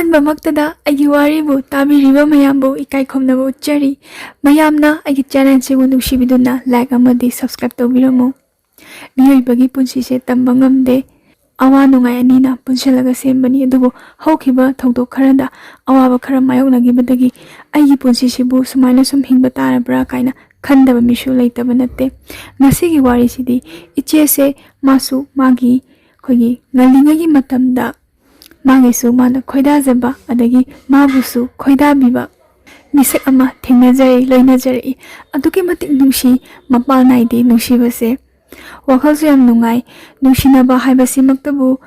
ꯑꯍꯥꯟꯕꯃꯛꯇꯗ ꯑꯩꯒꯤ ꯋꯥꯔꯤꯕꯨ ꯇꯥꯕꯤꯔꯤꯕ ꯃꯌꯥꯝꯕꯨ ꯏꯀꯥꯏ ꯈꯨꯝꯅꯕ ꯎꯠꯆꯔꯤ꯫ ꯃꯌꯥꯝꯅ ꯑꯩꯒꯤ ꯆꯦꯅꯦꯜꯁꯤꯕꯨ ꯅꯨꯡꯁꯤꯕꯤꯗꯨꯅ ꯂꯥꯏꯛ ꯑꯃꯗꯤ ꯁꯕꯁꯀ꯭ꯔꯥꯏꯕ ꯇꯧꯕꯤꯔꯝꯃꯨ꯫ ꯃꯤꯑꯣꯏꯕꯒꯤ ꯄꯨꯟꯁꯤꯁꯦ ꯇꯝꯕ ꯉꯝꯗꯦ꯫ ꯑꯋꯥ ꯅꯨꯡꯉꯥꯏ ꯑꯅꯤꯅ ꯄꯨꯟꯁꯤꯜꯂꯒ ꯁꯦꯝꯕꯅꯤ꯫ ꯑꯗꯨꯕꯨ ꯍꯧꯈꯤꯕ ꯊꯧꯗꯣꯛ ꯈꯔꯗ ꯑꯋꯥꯕ ꯈꯔ ꯃꯥꯌꯣꯛꯅꯈꯤꯕꯗꯒꯤ ꯑꯩꯒꯤ ꯄꯨꯟꯁꯤꯁꯤꯕꯨ ꯁꯨꯃꯥꯏꯅ ꯁꯨꯝ ꯍꯤꯡꯕ ꯇꯥꯔꯕ꯭ꯔꯥ ꯀꯥꯏꯅ ꯈꯟꯗꯕ ꯃꯤꯁꯨ ꯂꯩꯇꯕ ꯅꯠꯇꯦ꯫ ꯉꯁꯤꯒꯤ ꯋꯥꯔꯤꯁꯤꯗꯤ ꯏꯆꯦꯁꯦ ꯃꯥꯁꯨ ꯃꯥꯒꯤ ꯉꯜꯂꯤꯉꯩꯒꯤ ꯃꯇꯝꯗ ꯃꯥꯒꯤꯁꯨ ꯃꯥꯅ ꯈꯣꯏꯗꯥꯖꯕ ꯑꯗꯒꯤ ꯃꯥꯕꯨꯁꯨ ꯈꯣꯏꯗꯥꯕꯤꯕ ꯃꯤꯁꯛ ꯑꯃ ꯊꯦꯡꯅꯖꯔꯛꯏ, ꯂꯣꯏꯅꯖꯔꯛꯏ꯫ ꯑꯗꯨꯛꯀꯤ ꯃꯇꯤꯛ ꯅꯨꯡꯁꯤ, ꯃꯄꯥꯜ ꯅꯥꯏꯗꯦ ꯅꯨꯡꯁꯤꯕꯁꯦ꯫ ꯋꯥꯈꯜꯁꯨ ꯌꯥꯝ ꯅꯨꯡꯉꯥꯏ꯫ ꯅꯨꯡꯁꯤꯅꯕ ꯍꯥꯏꯕꯁꯤꯃꯛꯇꯕꯨ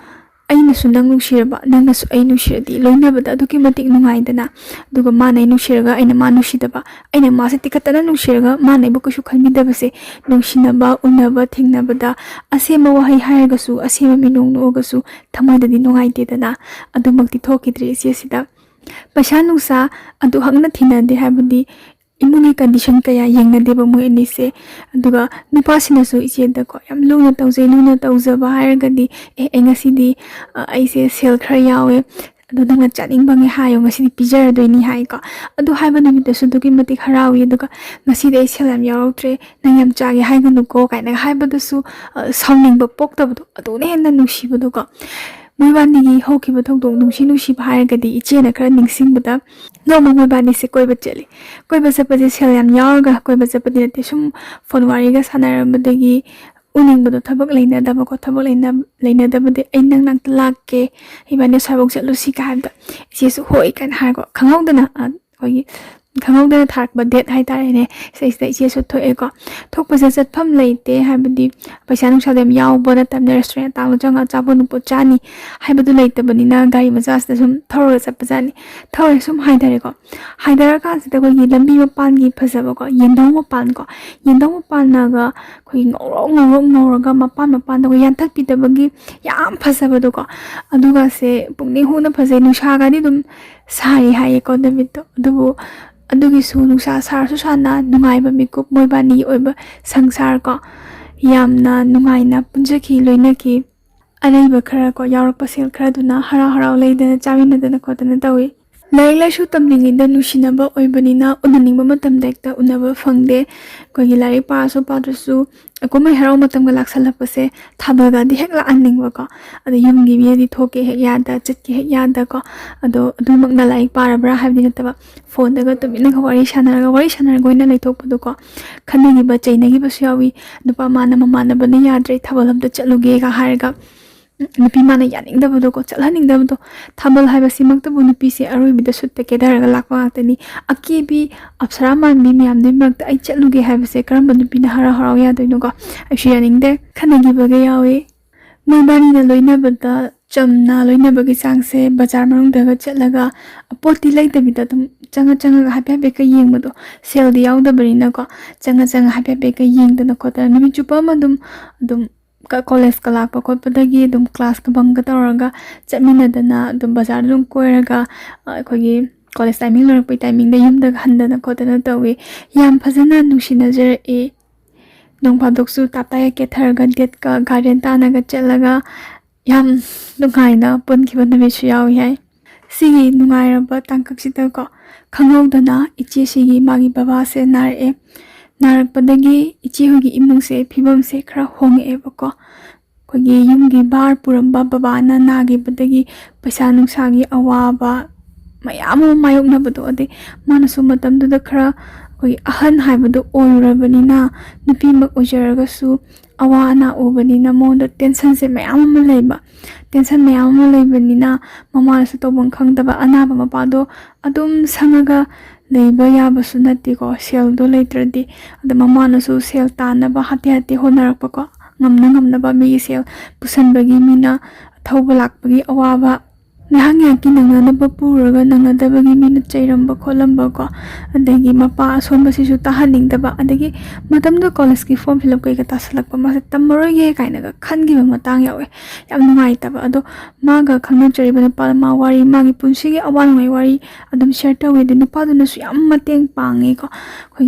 ꯑꯩꯅꯁꯨ ꯅꯪ ꯅꯨꯡꯁꯤꯔꯕ, ꯅꯪꯅꯁꯨ ꯑꯩ ꯅꯨꯡꯁꯤꯔꯗꯤ ꯂꯣꯏꯅꯕꯗ ꯑꯗꯨꯛꯀꯤ ꯃꯇꯤꯛ ꯅꯨꯡꯉꯥꯏꯗꯅ꯫ ꯑꯗꯨꯒ ꯃꯥꯅ ꯑꯩ ꯅꯨꯡꯁꯤꯔꯒ ꯑꯩꯅ ꯃꯥ ꯅꯨꯡꯁꯤꯗꯕ, ꯑꯩꯅ ꯃꯥꯁꯦ ꯇꯤꯈꯠꯇꯅ ꯅꯨꯡꯁꯤꯔꯒ ꯃꯥꯅ ꯑꯩꯕꯨ ꯀꯩꯁꯨ ꯈꯟꯕꯤꯗꯕꯁꯦ, ꯅꯨꯡꯁꯤꯅꯕ, ꯎꯅꯕ, ꯊꯦꯡꯅꯕꯗ ꯑꯁꯦꯡꯕ ꯋꯥꯍꯩ ꯍꯥꯏꯔꯒꯁꯨ, ꯑꯁꯦꯡꯕ ꯃꯤꯅꯣꯡ ꯅꯣꯛꯑꯒꯁꯨ ꯊꯃꯣꯏꯗꯗꯤ ꯅꯨꯡꯉꯥꯏꯇꯦꯗꯅ꯫ ꯑꯗꯨꯃꯛꯇꯤ ꯊꯣꯛꯈꯤꯗ꯭ꯔꯦ ꯏꯆꯦꯁꯤꯗ꯫ ꯄꯩꯁꯥ ꯅꯨꯡꯁꯥ ꯑꯗꯨ ꯍꯛꯅ ꯊꯤꯅꯗꯦ, ꯍꯥꯏꯕꯗꯤ ꯏꯃꯨꯡꯒꯤ ꯀꯟꯗꯤꯁꯟ ꯀꯌꯥ ꯌꯦꯡꯅꯗꯦꯕ ꯃꯣꯏ ꯑꯅꯤꯁꯦ꯫ ꯑꯗꯨꯒ ꯅꯨꯄꯥꯁꯤꯅꯁꯨ ꯏꯆꯦꯗꯀꯣ ꯌꯥꯝ ꯂꯨꯅ ꯇꯧꯖꯩ꯫ ꯂꯨꯅ ꯇꯧꯖꯕ ꯍꯥꯏꯔꯒꯗꯤ ꯑꯩ ꯉꯁꯤꯗꯤ ꯑꯩꯁꯦ ꯁꯦꯜ ꯈꯔ ꯌꯥꯎꯋꯦ, ꯑꯗꯣ ꯅꯪꯅ ꯆꯥꯅꯤꯡꯕꯉꯩ ꯍꯥꯏꯌꯣ, ꯉꯁꯤꯗꯤ ꯄꯤꯖꯔꯗꯣꯏꯅꯤ ꯍꯥꯏꯀꯣ꯫ ꯑꯗꯨ ꯍꯥꯏꯕ ꯅꯨꯃꯤꯠꯇꯁꯨ ꯑꯗꯨꯛꯀꯤ ꯃꯇꯤꯛ ꯍꯔꯥꯎꯏ꯫ ꯑꯗꯨꯒ ꯉꯁꯤꯗꯤ ꯑꯩ ꯁꯦꯜ ꯌꯥꯝ ꯌꯥꯎꯔꯛꯇ꯭ꯔꯦ, ꯅꯪ ꯌꯥꯝ ꯆꯥꯒꯦ ꯍꯥꯏꯒꯅꯨꯀꯣ ꯀꯥꯏꯅ ꯍꯥꯏꯕꯗꯁꯨ ꯁꯥꯎꯅꯤꯡꯕ ꯄꯣꯛꯇꯕꯗꯣ, ꯑꯗꯨꯅ ꯍꯦꯟꯅ ꯅꯨꯡꯁꯤꯕꯗꯣꯀꯣ꯫ ꯃꯣꯏꯕꯥꯅꯤꯒꯤ ꯍꯧꯈꯤꯕ ꯊꯧꯗꯣꯛ ꯅꯨꯡꯁꯤꯕ ꯍꯥꯏꯔꯒꯗꯤ ꯏꯆꯦꯅ ꯈꯔ ꯅꯤꯡꯁꯤꯡꯕꯗ ꯅꯣꯡꯃ ꯃꯣꯏꯕꯥꯅꯤꯁꯦ ꯀꯣꯏꯕ ꯆꯠꯂꯤ꯫ ꯀꯣꯏꯕ ꯆꯠꯄꯁꯦ ꯁꯦꯜ ꯌꯥꯝ ꯌꯥꯎꯔꯒ ꯀꯣꯏꯕ ꯆꯠꯄꯗꯤ ꯅꯠꯇꯦ, ꯁꯨꯝ ꯐꯣꯟ ꯋꯥꯔꯤꯒ ꯁꯥꯟꯅꯔꯝꯕꯗꯒꯤ ꯎꯅꯤꯡꯕꯗꯣ, ꯊꯕꯛ ꯂꯩꯅꯗꯕꯀꯣ꯫ ꯊꯕꯛ ꯂꯩꯅꯗꯕꯗꯤ ꯑꯩ ꯅꯪ ꯅꯥꯛꯇ ꯂꯥꯛꯀꯦ, ꯏꯕꯥꯅꯤ ꯁ꯭ꯋꯥꯏꯐꯥꯎ ꯆꯠꯂꯨꯁꯤ ꯍꯥꯏꯕꯗ ꯏꯆꯦꯁꯨ ꯍꯣꯏ ꯀꯥꯏꯅ ꯍꯥꯏꯔꯀꯣ, ꯈꯪꯍꯧꯗꯅ ꯊꯥꯔꯛꯄ ꯗꯦꯠ ꯍꯥꯏꯇꯥꯔꯦꯅꯦ꯫ ꯁꯤꯗꯩꯁꯤꯗ ꯏꯆꯦꯁꯨ ꯊꯣꯛꯑꯦꯀꯣ꯫ ꯊꯣꯛꯄꯁꯦ ꯆꯠꯐꯝ ꯂꯩꯇꯦ, ꯍꯥꯏꯕꯗꯤ ꯄꯩꯁꯥ ꯅꯨꯡꯁꯥꯗꯣ ꯌꯥꯝ ꯌꯥꯎꯕ ꯅꯠꯇꯕꯅꯤꯅ ꯔꯦꯁꯇꯨꯔꯦꯟ ꯑꯇꯥꯡꯕ ꯆꯪꯉꯒ ꯑꯆꯥꯄꯣꯠ ꯅꯨꯄꯣꯠ ꯆꯥꯅꯤ ꯍꯥꯏꯕꯗꯨ ꯂꯩꯇꯕꯅꯤꯅ ꯒꯥꯔꯤ ꯃꯆꯥꯁꯤꯗ ꯁꯨꯝ ꯊꯧꯔꯒ ꯆꯠꯄꯖꯥꯠꯅꯤ꯫ ꯊꯧꯔꯦ, ꯁꯨꯝ ꯍꯥꯏꯊꯔꯦꯀꯣ꯫ ꯍꯥꯏꯊꯔꯀꯥꯟꯁꯤꯗ ꯂꯝꯕꯤ ꯃꯄꯥꯟꯒꯤ ꯐꯖꯕꯀꯣ, ꯌꯦꯟꯙꯧ ꯃꯄꯥꯟꯀꯣ, ꯌꯦꯟꯙꯧ ꯃꯄꯥꯟꯅꯒ ꯉꯧꯔꯒ ꯃꯄꯥꯟꯗ ꯌꯥꯟꯊꯠꯄꯤꯗꯕꯒꯤ ꯌꯥꯝ ꯐꯖꯕꯗꯣꯀꯣ꯫ ꯑꯗꯨꯒꯁꯦ ꯄꯨꯛꯅꯤꯡ ꯍꯨꯅ ꯐꯖꯩ꯫ ꯅꯨꯡꯁꯥꯒꯗꯤ ꯑꯗꯨꯝ ꯁꯥꯔꯤ ꯍꯥꯏꯌꯦꯀꯣ ꯅꯨꯃꯤꯠꯇꯣ꯫ ꯑꯗꯨꯕꯨ ꯑꯗꯨꯒꯤꯁꯨ ꯅꯨꯡꯁꯥ ꯁꯥꯔꯁꯨ ꯁꯥꯅ ꯅꯨꯡꯉꯥꯏꯕ ꯃꯤꯀꯨꯞ, ꯃꯣꯏꯕꯥꯅꯤꯒꯤ ꯑꯣꯏꯕ ꯁꯪꯁꯥꯔꯀꯣ, ꯌꯥꯝꯅ ꯅꯨꯡꯉꯥꯏꯅ ꯄꯨꯟꯖꯈꯤ, ꯂꯣꯏꯅꯈꯤ꯫ ꯑꯔꯩꯕ ꯈꯔ ꯌꯥꯎꯔꯛꯄ ꯁꯦꯜ ꯈꯔꯗꯨꯅ ꯍꯔꯥꯎ ꯍꯔꯥꯎ ꯂꯩꯗꯅ ꯆꯥꯃꯤꯟꯅꯗꯅ ꯈꯣꯠꯇꯅ ꯇꯧꯏ꯫ ꯂꯥꯏꯔꯤꯛ ꯂꯥꯏꯁꯨ ꯇꯝꯂꯤꯉꯩꯗ ꯅꯨꯡꯁꯤꯅꯕ ꯑꯣꯏꯕꯅꯤꯅ ꯎꯅꯅꯤꯡꯕ ꯃꯇꯝꯗ ꯍꯦꯛꯇ ꯎꯅꯕ ꯐꯪꯗꯦ꯫ ꯂꯥꯏꯔꯤꯛ ꯄꯥꯔꯁꯨ ꯄꯥꯗ꯭ꯔꯁꯨ ꯀꯨꯝꯍꯩ ꯍꯔꯥꯎ ꯃꯇꯝꯒ ꯂꯥꯛꯁꯜꯂꯛꯄꯁꯦ ꯊꯥꯕꯜꯒꯗꯤ ꯍꯦꯛ ꯂꯥꯛꯍꯟꯅꯤꯡꯕꯀꯣ꯫ ꯑꯗꯣ ꯌꯨꯝꯒꯤ ꯃꯤꯅꯗꯤ ꯊꯣꯛꯀꯦ ꯍꯦꯛ ꯌꯥꯗ, ꯆꯠꯀꯦ ꯍꯦꯛ ꯌꯥꯗꯀꯣ꯫ ꯑꯗꯣ ꯑꯗꯨꯃꯛꯅ ꯂꯥꯏꯔꯤꯛ ꯄꯥꯔꯕ꯭ꯔꯥ ꯍꯥꯏꯕꯗꯤ ꯅꯠꯇꯕ, ꯐꯣꯟꯗꯒ ꯇꯨꯃꯤꯟꯅꯒ ꯋꯥꯔꯤ ꯁꯥꯟꯅꯔꯒ ꯑꯣꯏꯅ ꯂꯩꯊꯣꯛꯄꯗꯣꯀꯣ꯫ ꯈꯟꯅꯈꯤꯕ, ꯆꯩꯅꯈꯤꯕꯁꯨ ꯌꯥꯎꯏ꯫ ꯅꯨꯄꯥ ꯃꯥꯅ ꯃꯃꯥꯟꯅꯕꯅ ꯌꯥꯗ꯭ꯔꯦ, ꯊꯥꯕꯜ ꯑꯝꯇ ꯆꯠꯂꯨꯒꯦꯒ ꯍꯥꯏꯔꯒ ꯅꯨꯄꯤ ꯃꯥꯅ ꯌꯥꯅꯤꯡꯗꯕꯗꯣꯀꯣ, ꯆꯠꯍꯟꯅꯤꯡꯗꯕꯗꯣ꯫ ꯊꯥꯕꯜ ꯍꯥꯏꯕꯁꯤꯃꯛꯇꯕꯨ ꯅꯨꯄꯤꯁꯦ ꯑꯔꯣꯏꯕꯤꯗ ꯁꯨꯠꯇ ꯀꯦꯊꯔꯒ ꯂꯥꯛꯄ ꯉꯥꯛꯇꯅꯤ꯫ ꯑꯀꯦꯕꯤ ꯑꯞꯁꯔꯥ ꯃꯥꯟꯕꯤ ꯃꯌꯥꯝꯗꯨꯒꯤ ꯃꯔꯛꯇ ꯑꯩ ꯆꯠꯂꯨꯒꯦ ꯍꯥꯏꯕꯁꯦ ꯀꯔꯝꯕ ꯅꯨꯄꯤꯅ ꯍꯔꯥꯎ ꯍꯔꯥꯎ ꯌꯥꯗꯣꯏꯅꯣꯀꯣ? ꯑꯩꯁꯨ ꯌꯥꯅꯤꯡꯗꯦ꯫ ꯈꯟꯅꯈꯤꯕꯒ ꯌꯥꯎꯏ꯫ ꯃꯣꯏꯕꯥꯅꯤꯅ ꯂꯣꯏꯅꯕꯗ ꯆꯝꯅ ꯂꯣꯏꯅꯕꯒꯤ ꯆꯥꯡꯁꯦ ꯕꯖꯥꯔ ꯃꯅꯨꯡꯗꯒ ꯆꯠꯂꯒ ꯄꯣꯠꯇꯤ ꯂꯩꯇꯕꯤꯗ ꯑꯗꯨꯝ ꯆꯪꯉꯒ ꯍꯥꯏꯐꯦꯠꯀ ꯌꯦꯡꯕꯗꯣ, ꯁꯦꯜꯗꯤ ꯌꯥꯎꯗꯕꯅꯤꯅꯀꯣ꯫ ꯍꯥꯏꯐꯦꯠꯀ ꯌꯦꯡꯗꯅ ꯈꯣꯠꯇꯅ ꯅꯨꯃꯤꯠ ꯆꯨꯞꯄ ꯑꯃ ꯑꯗꯨꯝ ꯀꯣꯂꯦꯖꯀ ꯂꯥꯛꯄ ꯈꯣꯠꯄꯗꯒꯤ ꯑꯗꯨꯝ ꯀ꯭ꯂꯥꯁꯀ ꯕꯪꯒ ꯇꯧꯔꯒ ꯆꯠꯃꯤꯟꯅꯗꯅ ꯑꯗꯨꯝ ꯕꯖꯥꯔꯗ ꯑꯗꯨꯝ ꯀꯣꯏꯔꯒ ꯀꯣꯂꯦꯖ ꯇꯥꯏꯃꯤꯡ ꯂꯣꯏꯔꯛꯄꯩ ꯇꯥꯏꯃꯤꯡꯗ ꯌꯨꯝꯗ ꯍꯟꯗꯅ ꯈꯣꯠꯇꯅ ꯇꯧꯏ꯫ ꯌꯥꯝ ꯐꯖꯅ ꯅꯨꯡꯁꯤꯅꯖꯔꯛꯏ꯫ ꯅꯣꯡ ꯐꯥꯗꯣꯛꯁꯨ ꯇꯞꯇꯥꯏꯒ ꯀꯦꯊꯔꯒ ꯗꯦꯠꯀ ꯒꯥꯔꯗꯦꯟ ꯇꯥꯅꯒ ꯆꯠꯂꯒ ꯌꯥꯝ ꯅꯨꯡꯉꯥꯏꯅ ꯄꯨꯟꯈꯤꯕ ꯅꯨꯃꯤꯠꯁꯨ ꯌꯥꯎꯏ ꯍꯥꯏ꯫ ꯁꯤꯒꯤ ꯅꯨꯡꯉꯥꯏꯔꯕ ꯇꯥꯡꯀꯛꯁꯤꯗꯀꯣ ꯈꯪꯍꯧꯗꯅ ꯏꯆꯦꯁꯤꯒꯤ ꯃꯥꯒꯤ ꯕꯕꯥꯁꯦ ꯅꯥꯔꯛꯑꯦ꯫ ꯅꯥꯔꯛꯄꯗꯒꯤ ꯏꯆꯦꯍꯣꯏꯒꯤ ꯏꯃꯨꯡꯁꯦ ꯐꯤꯕꯝꯁꯦ ꯈꯔ ꯍꯣꯡꯉꯛꯑꯦꯕꯀꯣ꯫ ꯌꯨꯝꯒꯤ ꯚꯥꯔ ꯄꯨꯔꯝꯕ ꯕꯕꯥꯅ ꯅꯥꯈꯤꯕꯗꯒꯤ ꯄꯩꯁꯥ ꯅꯨꯡꯁꯥꯒꯤ ꯑꯋꯥꯕ ꯃꯌꯥꯝ ꯑꯃ ꯃꯥꯌꯣꯛꯅꯕꯗꯣ, ꯑꯗꯩ ꯃꯥꯅꯁꯨ ꯃꯇꯝꯗꯨꯗ ꯈꯔ ꯑꯍꯟ ꯍꯥꯏꯕꯗꯣ ꯑꯣꯏꯔꯨꯔꯕꯅꯤꯅ, ꯅꯨꯄꯤꯃꯛ ꯑꯣꯏꯖꯔꯒꯁꯨ ꯑꯋꯥ ꯑꯅꯥ ꯎꯕꯅꯤꯅ ꯃꯉꯣꯟꯗ ꯇꯦꯟꯁꯟꯁꯦ ꯃꯌꯥꯝ ꯑꯃ ꯂꯩꯕ꯫ ꯇꯦꯟꯁꯟ ꯃꯌꯥꯝ ꯑꯃ ꯂꯩꯕꯅꯤꯅ ꯃꯃꯥꯅꯁꯨ ꯇꯧꯐꯝ ꯈꯪꯗꯕ, ꯑꯅꯥꯕ ꯃꯄꯥꯗꯣ ꯑꯗꯨꯝ ꯁꯪꯉꯒ ꯂꯩꯕ ꯌꯥꯕꯁꯨ ꯅꯠꯇꯦꯀꯣ, ꯁꯦꯜꯗꯣ ꯂꯩꯇ꯭ꯔꯗꯤ꯫ ꯑꯗ ꯃꯃꯥꯅꯁꯨ ꯁꯦꯜ ꯇꯥꯟꯅꯕ ꯍꯥꯇꯦ ꯍꯣꯠꯅꯔꯛꯄꯀꯣ, ꯉꯝꯅꯕ ꯃꯤꯒꯤ ꯁꯦꯜ ꯄꯨꯁꯟꯕꯒꯤ, ꯃꯤꯅ ꯊꯧꯕ ꯂꯥꯛꯄꯒꯤ ꯑꯋꯥꯕ, ꯉꯥꯏꯍꯥꯛꯀꯤ ꯅꯪꯅꯅꯕ ꯄꯨꯔꯒ ꯅꯪꯅꯗꯕꯒꯤ ꯃꯤꯅ ꯆꯩꯔꯝꯕ ꯈꯣꯠꯂꯝꯕꯀꯣ꯫ ꯑꯗꯒꯤ ꯃꯄꯥ ꯑꯁꯣꯟꯕꯁꯤꯁꯨ ꯇꯥꯍꯟꯅꯤꯡꯗꯕ, ꯑꯗꯒꯤ ꯃꯇꯝꯗꯨꯗ ꯀꯣꯂꯦꯖꯀꯤ ꯐꯣꯔꯝ ꯐꯤꯜ ꯑꯞ ꯀꯩꯀꯥ ꯇꯥꯁꯜꯂꯛꯄ, ꯃꯥꯁꯦ ꯇꯝꯃꯔꯣꯏꯒꯦ ꯀꯥꯏꯅꯒ ꯈꯟꯈꯤꯕ ꯃꯇꯥꯡ ꯌꯥꯎꯋꯦ꯫ ꯌꯥꯝ ꯅꯨꯡꯉꯥꯏꯇꯕ꯫ ꯑꯗꯣ ꯃꯥꯒ ꯈꯪꯅꯖꯔꯤꯕ ꯅꯨꯄꯥꯗ ꯃꯥꯒꯤ ꯄꯨꯟꯁꯤꯒꯤ ꯑꯋꯥ ꯅꯨꯡꯉꯥꯏ ꯋꯥꯔꯤ ꯑꯗꯨꯝ ꯁꯦꯌꯔ ꯇꯧꯋꯦ꯫ ꯑꯗꯩ ꯅꯨꯄꯥꯗꯨꯅꯁꯨ ꯌꯥꯝ ꯃꯇꯦꯡ ꯄꯥꯡꯉꯦꯀꯣ꯫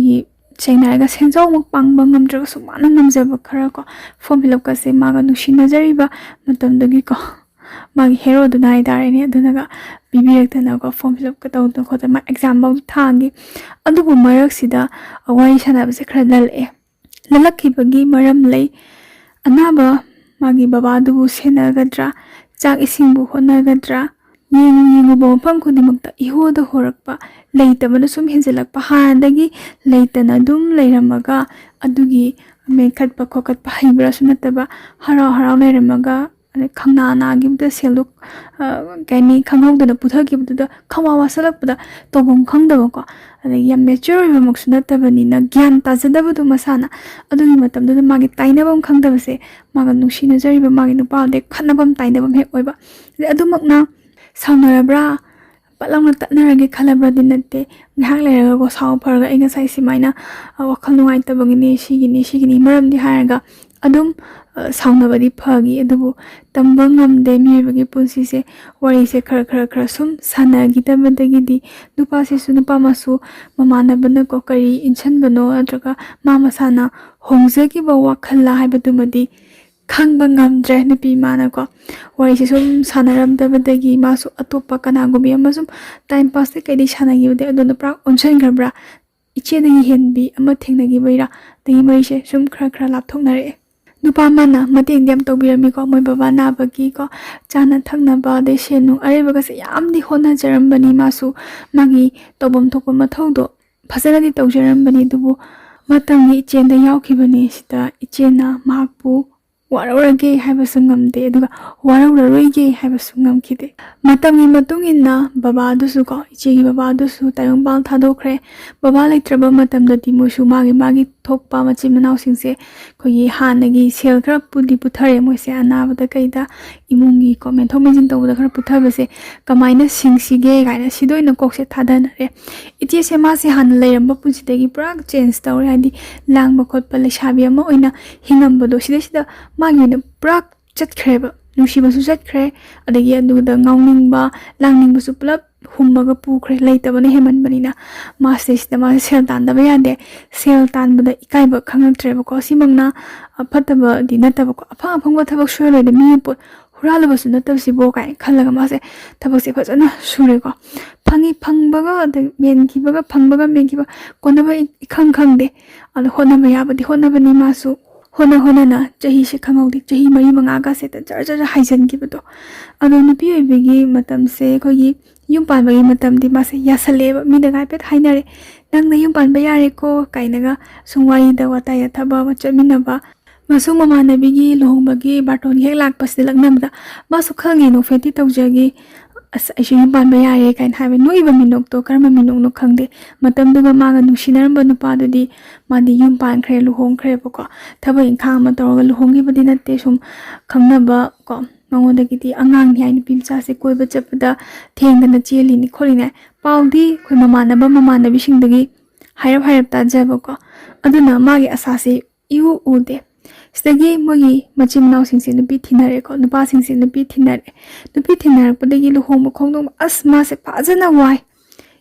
ꯁꯦꯡꯅ ꯍꯥꯏꯔꯒ ꯁꯦꯟꯖꯥꯎꯃꯛ ꯄꯥꯡꯕ ꯉꯝꯗ꯭ꯔꯒꯁꯨ ꯃꯥꯅ ꯉꯝꯖꯕ ꯈꯔꯀꯣ, ꯐꯣꯔꯝ ꯐꯤꯜ ꯑꯞꯀꯁꯦ ꯃꯥꯒ ꯅꯨꯡꯁꯤꯅꯖꯔꯤꯕ ꯃꯇꯝꯗꯨꯒꯤꯀꯣ ꯃꯥꯒꯤ ꯍꯦꯔꯣꯗꯨꯅ ꯍꯥꯏꯇꯥꯔꯦꯅꯦ ꯑꯗꯨꯅꯒ ꯄꯤꯕꯤꯔꯛꯇꯅꯀꯣ ꯐꯣꯔꯝ ꯐꯤꯜ ꯑꯞꯀ ꯇꯧꯗꯅ ꯈꯣꯠꯇꯅ ꯑꯦꯛꯖꯥꯝ ꯐꯥꯎ ꯊꯥꯡꯒꯤ ꯑꯗꯨꯕꯨ ꯃꯔꯛꯁꯤꯗ ꯋꯥꯔꯤ ꯁꯥꯟꯅꯕꯁꯦ ꯈꯔ ꯂꯜꯂꯛꯈꯤꯕꯒꯤ ꯃꯔꯝ ꯂꯩ ꯑꯅꯥꯕ ꯃꯥꯒꯤ ꯕꯕꯥꯗꯨꯕꯨ ꯁꯦꯟꯅꯒꯗ꯭ꯔꯥ ꯆꯥꯛ ꯏꯁꯤꯡꯕꯨ ꯍꯣꯠꯅꯒꯗ꯭ꯔꯥ ꯌꯦꯡꯉꯨꯕ ꯃꯐꯝ ꯈꯨꯗꯤꯡꯃꯛꯇ ꯏꯍꯣꯗ ꯍꯣꯔꯛꯄ ꯂꯩꯇꯕꯅ ꯁꯨꯝ ꯍꯦꯟꯖꯜꯂꯛꯄ ꯍꯥꯟꯅꯗꯒꯤ ꯂꯩꯇꯅ ꯑꯗꯨꯝ ꯂꯩꯔꯝꯃꯒ ꯑꯗꯨꯒꯤ ꯃꯦꯟꯈꯠꯄ ꯈꯣꯠꯀꯠꯄ ꯍꯩꯕ꯭ꯔꯥꯁꯨ ꯅꯠꯇꯕ ꯍꯔꯥꯎ ꯂꯩꯔꯝꯃꯒ ꯑꯗꯩ ꯈꯪꯅꯥ ꯅꯥꯈꯤꯕꯗ ꯁꯦꯜꯗꯣ ꯀꯩꯅꯤ ꯈꯪꯍꯧꯗꯅ ꯄꯨꯊꯈꯤꯕꯗꯨꯗ ꯈꯪꯋꯥ ꯋꯥꯁꯜꯂꯛꯄꯗ ꯇꯧꯐꯝ ꯈꯪꯗꯕꯀꯣ ꯑꯗꯒꯤ ꯌꯥꯝ ꯃꯦꯆꯣꯔ ꯑꯣꯏꯕꯃꯛꯁꯨ ꯅꯠꯇꯕꯅꯤꯅ ꯒ꯭ꯌꯥꯟ ꯇꯥꯖꯗꯕꯗꯣ ꯃꯁꯥꯅ ꯑꯗꯨꯒꯤ ꯃꯇꯝꯗꯨꯗ ꯃꯥꯒꯤ ꯇꯥꯏꯅꯐꯝ ꯈꯪꯗꯕꯁꯦ ꯃꯥꯒ ꯅꯨꯡꯁꯤꯅꯖꯔꯤꯕ ꯃꯥꯒꯤ ꯅꯨꯄꯥꯗꯩ ꯈꯠꯅꯐꯝ ꯇꯥꯏꯅꯐꯝ ꯍꯦꯛ ꯑꯣꯏꯕ ꯑꯗꯨꯃꯛꯅ ꯁꯥꯎꯅꯔꯕ꯭ꯔꯥ ꯄꯠꯂꯥꯎꯅ ꯇꯠꯅꯔꯒꯦ ꯈꯜꯂꯕ꯭ꯔꯗꯤ ꯅꯠꯇꯦ ꯉꯥꯏꯍꯥꯛ ꯂꯩꯔꯒꯀꯣ ꯁꯥꯎ ꯐꯔꯒ ꯑꯩ ꯉꯁꯥꯏ ꯁꯨꯃꯥꯏꯅ ꯋꯥꯈꯜ ꯅꯨꯡꯉꯥꯏꯇꯕꯒꯤꯅꯤ ꯁꯤꯒꯤꯅꯤ ꯃꯔꯝꯗꯤ ꯍꯥꯏꯔꯒ ꯑꯗꯨꯝ ꯁꯥꯎꯅꯕꯗꯤ ꯐꯈꯤ ꯑꯗꯨꯕꯨ ꯇꯝꯕ ꯉꯝꯗꯦ ꯃꯤꯑꯣꯏꯕꯒꯤ ꯄꯨꯟꯁꯤꯁꯦ ꯋꯥꯔꯤꯁꯦ ꯈꯔ ꯁꯨꯝ ꯁꯥꯟꯅꯈꯤꯗꯕꯗꯒꯤꯗꯤ ꯅꯨꯄꯥꯁꯤꯁꯨ ꯅꯨꯄꯥ ꯃꯁꯨ ꯃꯃꯥꯟꯅꯕꯅꯀꯣ ꯀꯔꯤ ꯏꯟꯁꯤꯟꯕꯅꯣ ꯅꯠꯇ꯭ꯔꯒ ꯃꯥ ꯃꯁꯥꯅ ꯍꯣꯡꯖꯈꯤꯕ ꯋꯥꯈꯜꯂ ꯍꯥꯏꯕꯗꯨꯃꯗꯤ ꯈꯪꯕ ꯉꯝꯗ꯭ꯔꯦ ꯅꯨꯄꯤ ꯃꯥꯅꯀꯣ ꯋꯥꯔꯤꯁꯦ ꯁꯨꯝ ꯁꯥꯟꯅꯔꯝꯗꯕꯗꯒꯤ ꯃꯥꯁꯨ ꯑꯇꯣꯞꯄ ꯀꯅꯥꯒꯨꯝꯕꯤ ꯑꯃ ꯁꯨꯝ ꯇꯥꯏꯝ ꯄꯥꯁꯇ ꯀꯩꯗꯤ ꯁꯥꯟꯅꯈꯤꯕꯗꯤ ꯑꯗꯨꯅ ꯄꯨꯔꯥ ꯑꯣꯟꯁꯤꯟꯈ꯭ꯔꯕ꯭ꯔꯥ ꯏꯆꯦꯗꯒꯤ ꯍꯦꯟꯕꯤ ꯑꯃ ꯊꯦꯡꯅꯈꯤꯕꯩꯔꯥ ꯑꯗꯒꯤ ꯃꯔꯤꯁꯦ ꯁꯨꯝ ꯈꯔ ꯂꯥꯞꯊꯣꯛꯅꯔꯛꯑꯦ ꯅꯨꯄꯥ ꯑꯃꯅ ꯃꯇꯦꯡꯗꯤ ꯌꯥꯝ ꯇꯧꯕꯤꯔꯝꯃꯤꯀꯣ ꯃꯣꯏ ꯕꯕꯥ ꯅꯥꯕꯒꯤꯀꯣ ꯆꯥꯅ ꯊꯛꯅꯕ ꯑꯗꯩ ꯁꯦꯟ ꯅꯨꯡ ꯑꯔꯩꯕꯒꯁꯦ ꯌꯥꯝꯗꯤ ꯍꯣꯠꯅꯖꯔꯝꯕꯅꯤ ꯃꯥꯁꯨ ꯃꯥꯒꯤ ꯇꯧꯐꯝ ꯊꯣꯛꯄ ꯃꯊꯧꯗꯣ ꯐꯖꯅꯗꯤ ꯇꯧꯖꯔꯝꯕꯅꯤ ꯑꯗꯨꯕꯨ ꯃꯇꯝꯒꯤ ꯏꯆꯦꯜꯗ ꯌꯥꯎꯈꯤꯕꯅꯤ ꯁꯤꯗ ꯏꯆꯦꯅ ꯃꯍꯥꯛꯄꯨ ꯋꯥꯔꯧꯔꯒꯦ ꯍꯥꯏꯕꯁꯨ ꯉꯝꯗꯦ ꯑꯗꯨꯒ ꯋꯥꯔꯧꯔꯔꯣꯏꯒꯦ ꯍꯥꯏꯕꯁꯨ ꯉꯝꯈꯤꯗꯦ ꯃꯇꯝꯒꯤ ꯃꯇꯨꯡ ꯏꯟꯅ ꯕꯕꯥꯗꯨꯁꯨ ꯀꯣ ꯏꯆꯦꯒꯤ ꯕꯕꯥꯗꯨꯁꯨ ꯇꯥꯏꯕꯪꯄꯥꯜ ꯊꯥꯗꯣꯛꯈ꯭ꯔꯦ ꯕꯕꯥ ꯂꯩꯇ꯭ꯔꯕ ꯃꯇꯝꯗꯗꯤ ꯃꯣꯏꯁꯨ ꯃꯥꯒꯤ ꯊꯣꯛꯄ ꯃꯆꯤꯟ ꯃꯅꯥꯎꯁꯤꯡꯁꯦ ꯑꯩꯈꯣꯏꯒꯤ ꯍꯥꯟꯅꯒꯤ ꯁꯦꯜꯈꯔ ꯄꯨꯊꯔꯦ ꯃꯣꯏꯁꯦ ꯑꯅꯥꯕꯗ ꯀꯩꯗ ꯏꯃꯨꯡꯒꯤ ꯀꯣ ꯃꯦꯟꯊꯣꯛ ꯃꯦꯟꯁꯤꯟ ꯇꯧꯕꯗ ꯈꯔ ꯄꯨꯊꯕꯁꯦ ꯀꯃꯥꯏꯅ ꯁꯤꯡꯁꯤꯒꯦ ꯀꯥꯏꯅ ꯁꯤꯗ ꯑꯣꯏꯅ ꯀꯣꯛꯁꯦ ꯊꯥꯗꯅꯔꯦ ꯏꯆꯦꯁꯦ ꯃꯥꯁꯦ ꯍꯥꯟꯅ ꯂꯩꯔꯝꯕ ꯄꯨꯟꯁꯤꯗꯒꯤ ꯄꯨꯔꯥ ꯆꯦꯟꯖ ꯇꯧꯔꯦ ꯍꯥꯏꯗꯤ ꯂꯥꯡꯕ ꯈꯣꯠꯄ ꯂꯩꯁꯥꯕꯤ ꯑꯃ ꯑꯣꯏꯅ ꯍꯤꯡꯉꯝꯕꯗꯣ ꯁꯤꯗ ꯃꯥꯒꯤ ꯑꯣꯏꯅ ꯄꯨꯔꯥ ꯆꯠꯈ꯭ꯔꯦꯕ ꯅꯨꯡꯁꯤꯕꯁꯨ ꯆꯠꯈ꯭ꯔꯦ ꯑꯗꯒꯤ ꯑꯗꯨꯗ ꯉꯥꯎꯅꯤꯡꯕ ꯂꯥꯡꯅꯤꯡꯕꯁꯨ ꯄꯨꯂꯞ ꯍꯨꯝꯃꯒ ꯄꯨꯈ꯭ꯔꯦ ꯂꯩꯇꯕꯅ ꯍꯦꯟꯃꯟꯕꯅꯤꯅ ꯃꯥꯁꯦ ꯁꯦꯜ ꯇꯥꯟꯗꯕ ꯌꯥꯗꯦ ꯁꯦꯜ ꯇꯥꯟꯕꯗ ꯏꯀꯥꯏꯕ ꯈꯪꯉꯛꯇ꯭ꯔꯦꯕꯀꯣ ꯁꯤꯃꯛꯅ ꯐꯠꯇꯕꯗꯤ ꯅꯠꯇꯕꯀꯣ ꯑꯐꯪꯕ ꯊꯕꯛ ꯁꯨꯔꯣꯏꯗ ꯃꯤ ꯄꯣꯠ ꯍꯨꯔꯥꯜꯂꯕꯁꯨ ꯅꯠꯇꯕꯁꯤꯕꯣ ꯀꯥꯏꯅ ꯈꯜꯂꯒ ꯃꯥꯁꯦ ꯊꯕꯛꯁꯦ ꯐꯖꯅ ꯁꯨꯔꯦꯀꯣ ꯐꯪꯕꯒ ꯑꯗꯒꯤ ꯃꯦꯟꯈꯤꯕꯒ ꯐꯪꯕꯒ ꯃꯦꯟꯈꯤꯕ ꯀꯣꯟꯅꯕ ꯏꯈꯪ ꯈꯪꯗꯦ ꯑꯗꯣ ꯍꯣꯠꯅꯕ ꯌꯥꯕꯗꯤ ꯍꯣꯠꯅꯕꯅꯤ ꯃꯥꯁꯨ ꯍꯣꯠꯅꯅ ꯆꯍꯤꯁꯦ ꯈꯪꯍꯧꯗꯦ ꯆꯍꯤ 4-5ꯒꯁꯦ ꯖꯔ ꯍꯥꯏꯖꯤꯟꯈꯤꯕꯗோ ꯑꯗꯣ ꯅꯨꯄꯤ ꯑꯣꯏꯕꯒꯤ ꯃꯇꯝꯁꯦ ꯑꯩꯈꯣꯏꯒꯤ ꯌꯨꯝ ꯄꯥꯟꯕꯒꯤ ꯃꯇꯝꯗꯤ ꯃꯥꯁే ꯌꯥꯁꯜꯂꯦꯕ ꯃꯤꯅꯒ ꯍꯥꯏꯐꯦꯠ ꯍꯥꯏꯅꯔꯦ ꯅꯪꯅ ꯌꯨꯝ ꯄꯥꯟꯕ ꯌꯥꯔꯦꯀꯣ ꯀꯥꯏꯅꯒ ꯁꯨꯝ ꯋꯥꯔꯤꯗ ꯋꯥꯇꯥꯏ ꯊꯕꯛ ꯑꯃ ꯆꯠꯃꯤꯟꯅꯕ ꯃꯁꯨ ꯃꯃꯥꯟꯅꯕꯤꯒꯤ ꯂꯨꯍꯣꯡꯕꯒꯤ ꯕꯥꯔꯇꯣꯟ ꯍꯦꯛ ꯂꯥꯛꯄꯁꯤꯗ ꯂꯛꯅꯕꯗ ꯃꯥꯁꯨ ꯈꯪꯉꯦ ꯅꯣꯛꯐꯦꯠꯇꯤ ꯇꯧꯖꯒꯤ ꯑꯁ ꯑꯩꯁꯨ ꯌꯨꯝ ꯄꯥꯟꯕ ꯌꯥꯔꯦ ꯀꯥꯏꯅ ꯍꯥꯏꯕ ꯅꯣꯛꯏꯕ ꯃꯤꯅꯣꯛꯇꯣ ꯀꯔꯝꯕ ꯃꯤꯅꯣꯛꯅꯣ ꯈꯪꯗꯦ ꯃꯇꯝꯗꯨꯒ ꯃꯥꯒ ꯅꯨꯡꯁꯤꯅꯔꯝꯕ ꯅꯨꯄꯥꯗꯨꯗꯤ ꯃꯥꯗꯤ ꯌꯨꯝ ꯄꯥꯟꯈ꯭ꯔꯦ ꯂꯨꯍꯣꯡꯈ꯭ꯔꯦꯕꯀꯣ ꯊꯕꯛ ꯏꯪꯈꯥꯡ ꯑꯃ ꯇꯧꯔꯒ ꯂꯨꯍꯣꯡꯈꯤꯕꯗꯤ ꯅꯠꯇꯦ ꯁꯨꯝ ꯈꯪꯅꯕ ꯀꯣ ꯃꯉꯣꯟꯗꯒꯤꯗꯤ ꯑꯉꯥꯡꯅꯤ ꯍꯥꯏ ꯅꯨꯄꯤ ꯃꯆꯥꯁꯦ ꯀꯣꯏꯕ ꯆꯠꯄꯗ ꯊꯦꯡꯗꯅ ꯆꯦꯜꯂꯤꯅꯤ ꯈꯣꯠꯂꯤꯅꯤ ꯄꯥꯎꯗꯤ ꯑꯩꯈꯣꯏ ꯃꯃꯥꯟꯅꯕꯤꯁꯤꯡꯗꯒꯤ ꯍꯥꯏꯔꯞ ꯇꯥꯖꯕꯀꯣ ꯑꯗꯨꯅ ꯃꯥꯒꯤ ꯑꯁꯥꯁꯦ ꯎꯗꯦ ꯁꯤꯗꯒꯤ ꯃꯣꯏꯒꯤ ꯃꯆꯤꯟ ꯃꯅꯥꯎꯁꯤꯡꯁꯦ ꯅꯨꯄꯤ ꯊꯤꯅꯔꯦꯀꯣ ꯅꯨꯄꯥꯁꯤꯡꯁꯦ ꯅꯨꯄꯤ ꯊꯤꯅꯔꯛꯄꯗꯒꯤ ꯂꯨꯍꯣꯡꯕ ꯈꯣꯡꯗꯣꯡꯕ ꯑꯁ ꯃꯥꯁꯦ ꯐꯖꯅ ꯋꯥꯏ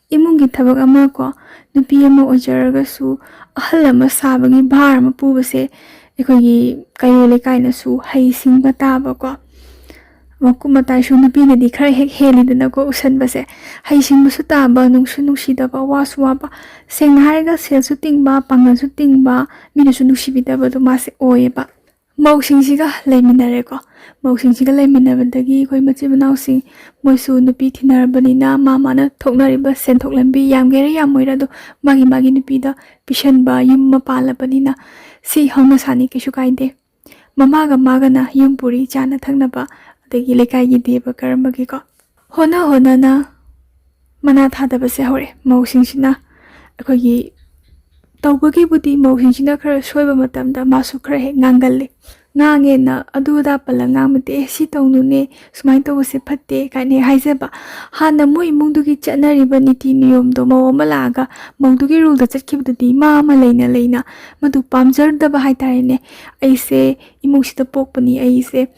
ꯏꯃꯨꯡꯒꯤ ꯊꯕꯛ ꯑꯃ ꯀꯣ ꯅꯨꯄꯤ ꯑꯃ ꯑꯣꯏꯖꯔꯒꯁꯨ ꯑꯍꯜ ꯑꯃ ꯁꯥꯕꯒꯤ ꯚꯥꯔ ꯑꯃ ꯄꯨꯕꯁꯦ ꯑꯩꯈꯣꯏꯒꯤ ꯀꯩꯔꯣꯜ ꯂꯩꯀꯥꯏꯅꯁꯨ ꯍꯩꯁꯤꯡꯕ ꯇꯥꯕꯀꯣ ꯃꯀꯨꯞ ꯃꯇꯥꯏꯁꯨ ꯅꯨꯄꯤꯅꯗꯤ ꯈꯔ ꯍꯦꯛ ꯍꯦꯜꯂꯤꯗꯅꯀꯣ ꯎꯁꯟꯕꯁꯦ ꯍꯩꯁꯤꯡꯕꯁꯨ ꯇꯥꯕ ꯅꯨꯡꯁꯤꯗꯕ ꯋꯥꯁꯨ ꯋꯥꯕ ꯁꯦꯡꯅ ꯍꯥꯏꯔꯒ ꯁꯦꯜꯁꯨ ꯇꯤꯡꯕ ꯄꯥꯡꯒꯜꯁꯨ ꯇꯤꯡꯕ ꯃꯤꯅꯁꯨ ꯅꯨꯡꯁꯤꯕꯤꯗꯕꯗꯣ ꯃꯥꯁꯦ ꯑꯣꯏꯌꯦꯕ ꯃꯧꯁꯤꯡꯁꯤꯒ ꯂꯩꯃꯤꯟꯅꯔꯦꯀꯣ ꯃꯧꯁꯤꯡꯁꯤꯒ ꯂꯩꯃꯤꯟꯅꯕꯗꯒꯤ ꯑꯩꯈꯣꯏ ꯃꯆꯤꯟ ꯃꯅꯥꯎꯁꯤꯡ ꯃꯣꯏꯁꯨ ꯅꯨꯄꯤ ꯊꯤꯅꯔꯕꯅꯤꯅ ꯃꯥꯅ ꯊꯣꯛꯅꯔꯤꯕ ꯁꯦꯟꯊꯣꯛ ꯂꯝꯕꯤ ꯌꯥꯝꯒꯦꯔꯥ ꯌꯥꯝꯃꯣꯏꯔꯥ ꯑꯗꯣ ꯃꯥꯒꯤ ꯅꯨꯄꯤꯗ ꯄꯤꯁꯟꯕ ꯌꯨꯝ ꯑꯃ ꯄꯥꯜꯂꯕꯅꯤನ ꯁꯤ ꯍꯧꯅꯁꯥꯅꯤ ꯀꯩꯁꯨ ꯀꯥꯏꯗꯦ ꯃꯥꯒꯅ ꯌꯨꯝ ꯄꯨꯔꯤ ꯆꯥꯅ ꯊꯛꯅꯕ ꯑꯗꯒꯤ ꯂꯩꯀꯥꯏꯒꯤ ꯗꯦꯕ ꯀꯔꯝꯕꯒꯤꯀꯣ ꯍꯣꯠꯅꯅ ꯃꯅꯥ ꯊꯥꯗꯕꯁꯦ ꯍꯧꯔꯦ ꯃꯧꯁꯤꯡꯁꯤꯅ ꯑꯩꯈꯣꯏꯒꯤ ꯇꯧꯕꯒꯤꯕꯨꯗꯤ ꯃꯧꯁꯤꯡꯁꯤꯅ ꯈꯔ ꯁꯣꯏꯕ ꯃꯇꯝꯗ ꯃꯥꯁꯨ ꯈꯔ ꯍꯦꯛ ꯉꯥꯡꯒꯜꯂꯤ ꯉꯥꯡꯉꯦꯅ ꯑꯗꯨ ꯑꯗꯥ ꯄꯜꯂ ꯉꯥꯡꯕꯗꯤ ꯁꯤ ꯇꯧꯅꯨꯅꯦ ꯁꯨꯃꯥꯏꯅ ꯇꯧꯕꯁꯦ ꯐꯠꯇꯦ ꯀꯥꯏꯅ ꯍꯥꯏꯖꯕ ꯍꯥꯟꯅ ꯃꯣꯏ ꯏꯃꯨꯡꯗꯨꯒꯤ ꯆꯠꯅꯔꯤꯕ ꯅꯤꯇꯤ ꯅꯤꯌꯣꯝꯗꯣ ꯃꯧ ꯑꯃ ꯂꯥꯛꯑꯒ ꯃꯧꯗꯨꯒꯤ ꯔꯨꯜꯗ ꯆꯠꯈꯤꯕꯗꯨꯗꯤ ꯃꯥ ꯑꯃ ꯂꯩꯅ ꯃꯗꯨ ꯄꯥꯝꯖꯗꯕ ꯍꯥꯏꯇꯥꯔꯦꯅꯦ ꯑꯩꯁꯦ ꯏꯃꯨꯡꯁꯤꯗ ꯄꯣꯛꯄꯅꯤ ꯑꯩꯁꯦ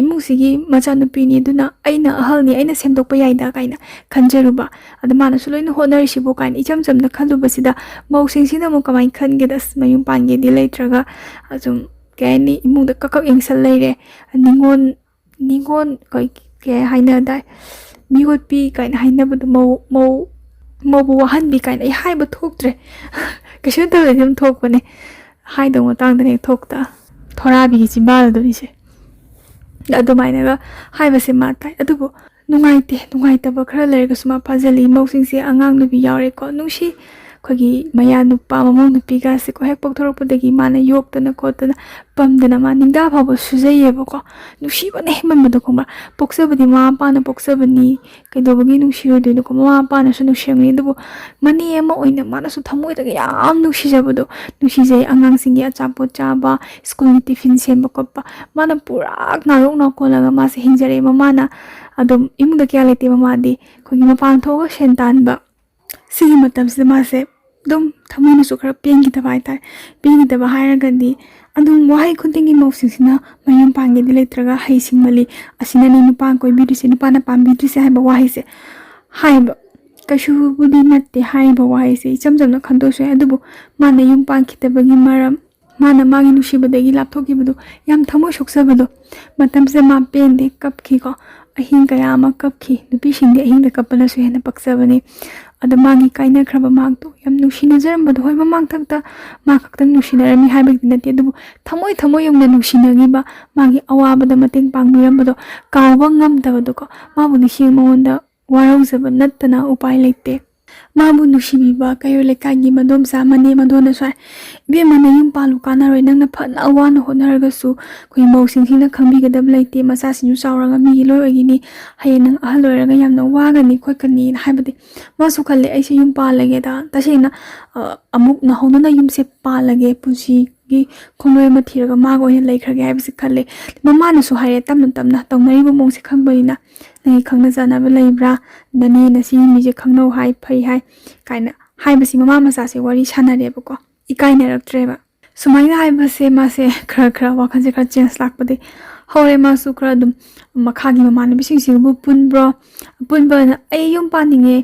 ꯏꯃꯨꯡꯁꯤꯒꯤ ꯃꯆꯥꯅꯨꯄꯤꯅꯤ ꯑꯗꯨꯅ ꯑꯩꯅ ꯑꯍꯜꯅꯤ ꯑꯩꯅ ꯁꯦꯝꯗꯣꯛꯄ ꯌꯥꯏꯗ ꯀꯥꯏꯅ ꯈꯟꯖꯔꯨꯕ ꯑꯗ ꯃꯥꯅꯁꯨ ꯂꯣꯏꯅ ꯍꯣꯠꯅꯔꯤꯁꯤꯕꯨ ꯀꯥꯏꯅ ꯏꯆꯝ ꯆꯝꯅ ꯈꯜꯂꯨꯕꯁꯤda ꯃꯧꯁꯤꯡꯁꯤꯅ ꯑꯃꯨꯛ ꯀꯃꯥꯏꯅ ꯈꯟꯒꯦꯗ ꯃꯌꯨꯝ ꯄꯥꯟꯒꯦꯗꯤ ꯂꯩꯇ꯭ꯔꯒ ꯑꯁꯨꯝ ꯀꯩ ꯍꯥꯏꯅꯤ ꯏꯃꯨꯡꯗ ꯀꯛ ꯌꯦꯡꯁꯜ ꯂꯩꯔꯦ ꯅꯤꯉꯣꯟ ke haina dai mi hot pi kain haina bu mo bu han bi kain ai hai bu thok tre ke shu ta dem thok bane hai dong tang da ne thok ta thora bi ji ba do ni se adu mai na ga hai ba se ma tai adu bu nungai ta ba khara le ga suma phajali mo sing se angang nu bi yaure ko nu shi khogi maya nupa mamong nupi ga se ko hek pok thorok pudagi mana yok tana ko tana pam dana ma ningda phabo sujai ye bako nushi bane man bado ko ma poksa badi ma pa na poksa bani kai do bagi nushi ro de ko ma pa na su nushi ngi do mani ema oina mana su thamoi da yam nushi jabado nushi jai angang singi achapo chaba school ni tiffin sem ba ko pa mana pura ngarok na ko laga ma se hinjare ma mana adum imda kya lete ma di khogi ma pan thoga shentan ba sigi matam se ma se dum thamoi su khara pengi da bai tai pengi da ba haira gandi adum wahai khuntingi mosing sina mayam pangi dile traga hai singmali asina ni nu pang koi bi se nu pa na pam bi se hai ba wahai se hai ba kashu budi natte hai ba wahai se cham na khando se adubu mana yum pang khita bagi maram mana magi nu shibadagi lapthoki budu yam thamoi soksa budu matam se ma pen de kap khi ko ahin kaya ma kap khi nupi sing de ahin de kapana su hena paksa bani ada magi kaina khraba mang to yam nushina jaram badu hoi mamang thakta ma khakta nushina rami haibe dinati adu thamoi yong na nushina gi ba magi awa bada mateng pang biram badu kawa ngam da badu ko ma bu nishi monda warau zaba nattana upai lete ma bu nushi ba kayo le kagi madom sa mane madona sai be mane yum palu kana roi nang na phana awa na honar ga su koi mau sing sing na khambi ga dab lete masa sinu sauranga mi loi gi ni haye nang ahal loi ga yam na wa ga ni khoi ka ni haibadi ma su khalle ai se yum pa lage da ta se na amuk na hona na yum se pa lage pusi gi khongloi ma thira ga ma go he lai khra ga bi se khalle mama na su haye tam na tong nai bu mong se khang bai na nei khangna jana ba lai bra nani na si mi je khangno hai phai hai kaina hai ba si mama masa se wari chana re ba ko ikai na rak tre ba sumai na hai ba se ma se khra wa khan se khra chance lak pa de hore ma su khra dum makha gi mama na bi sing bu pun ba na ai yum pa ninge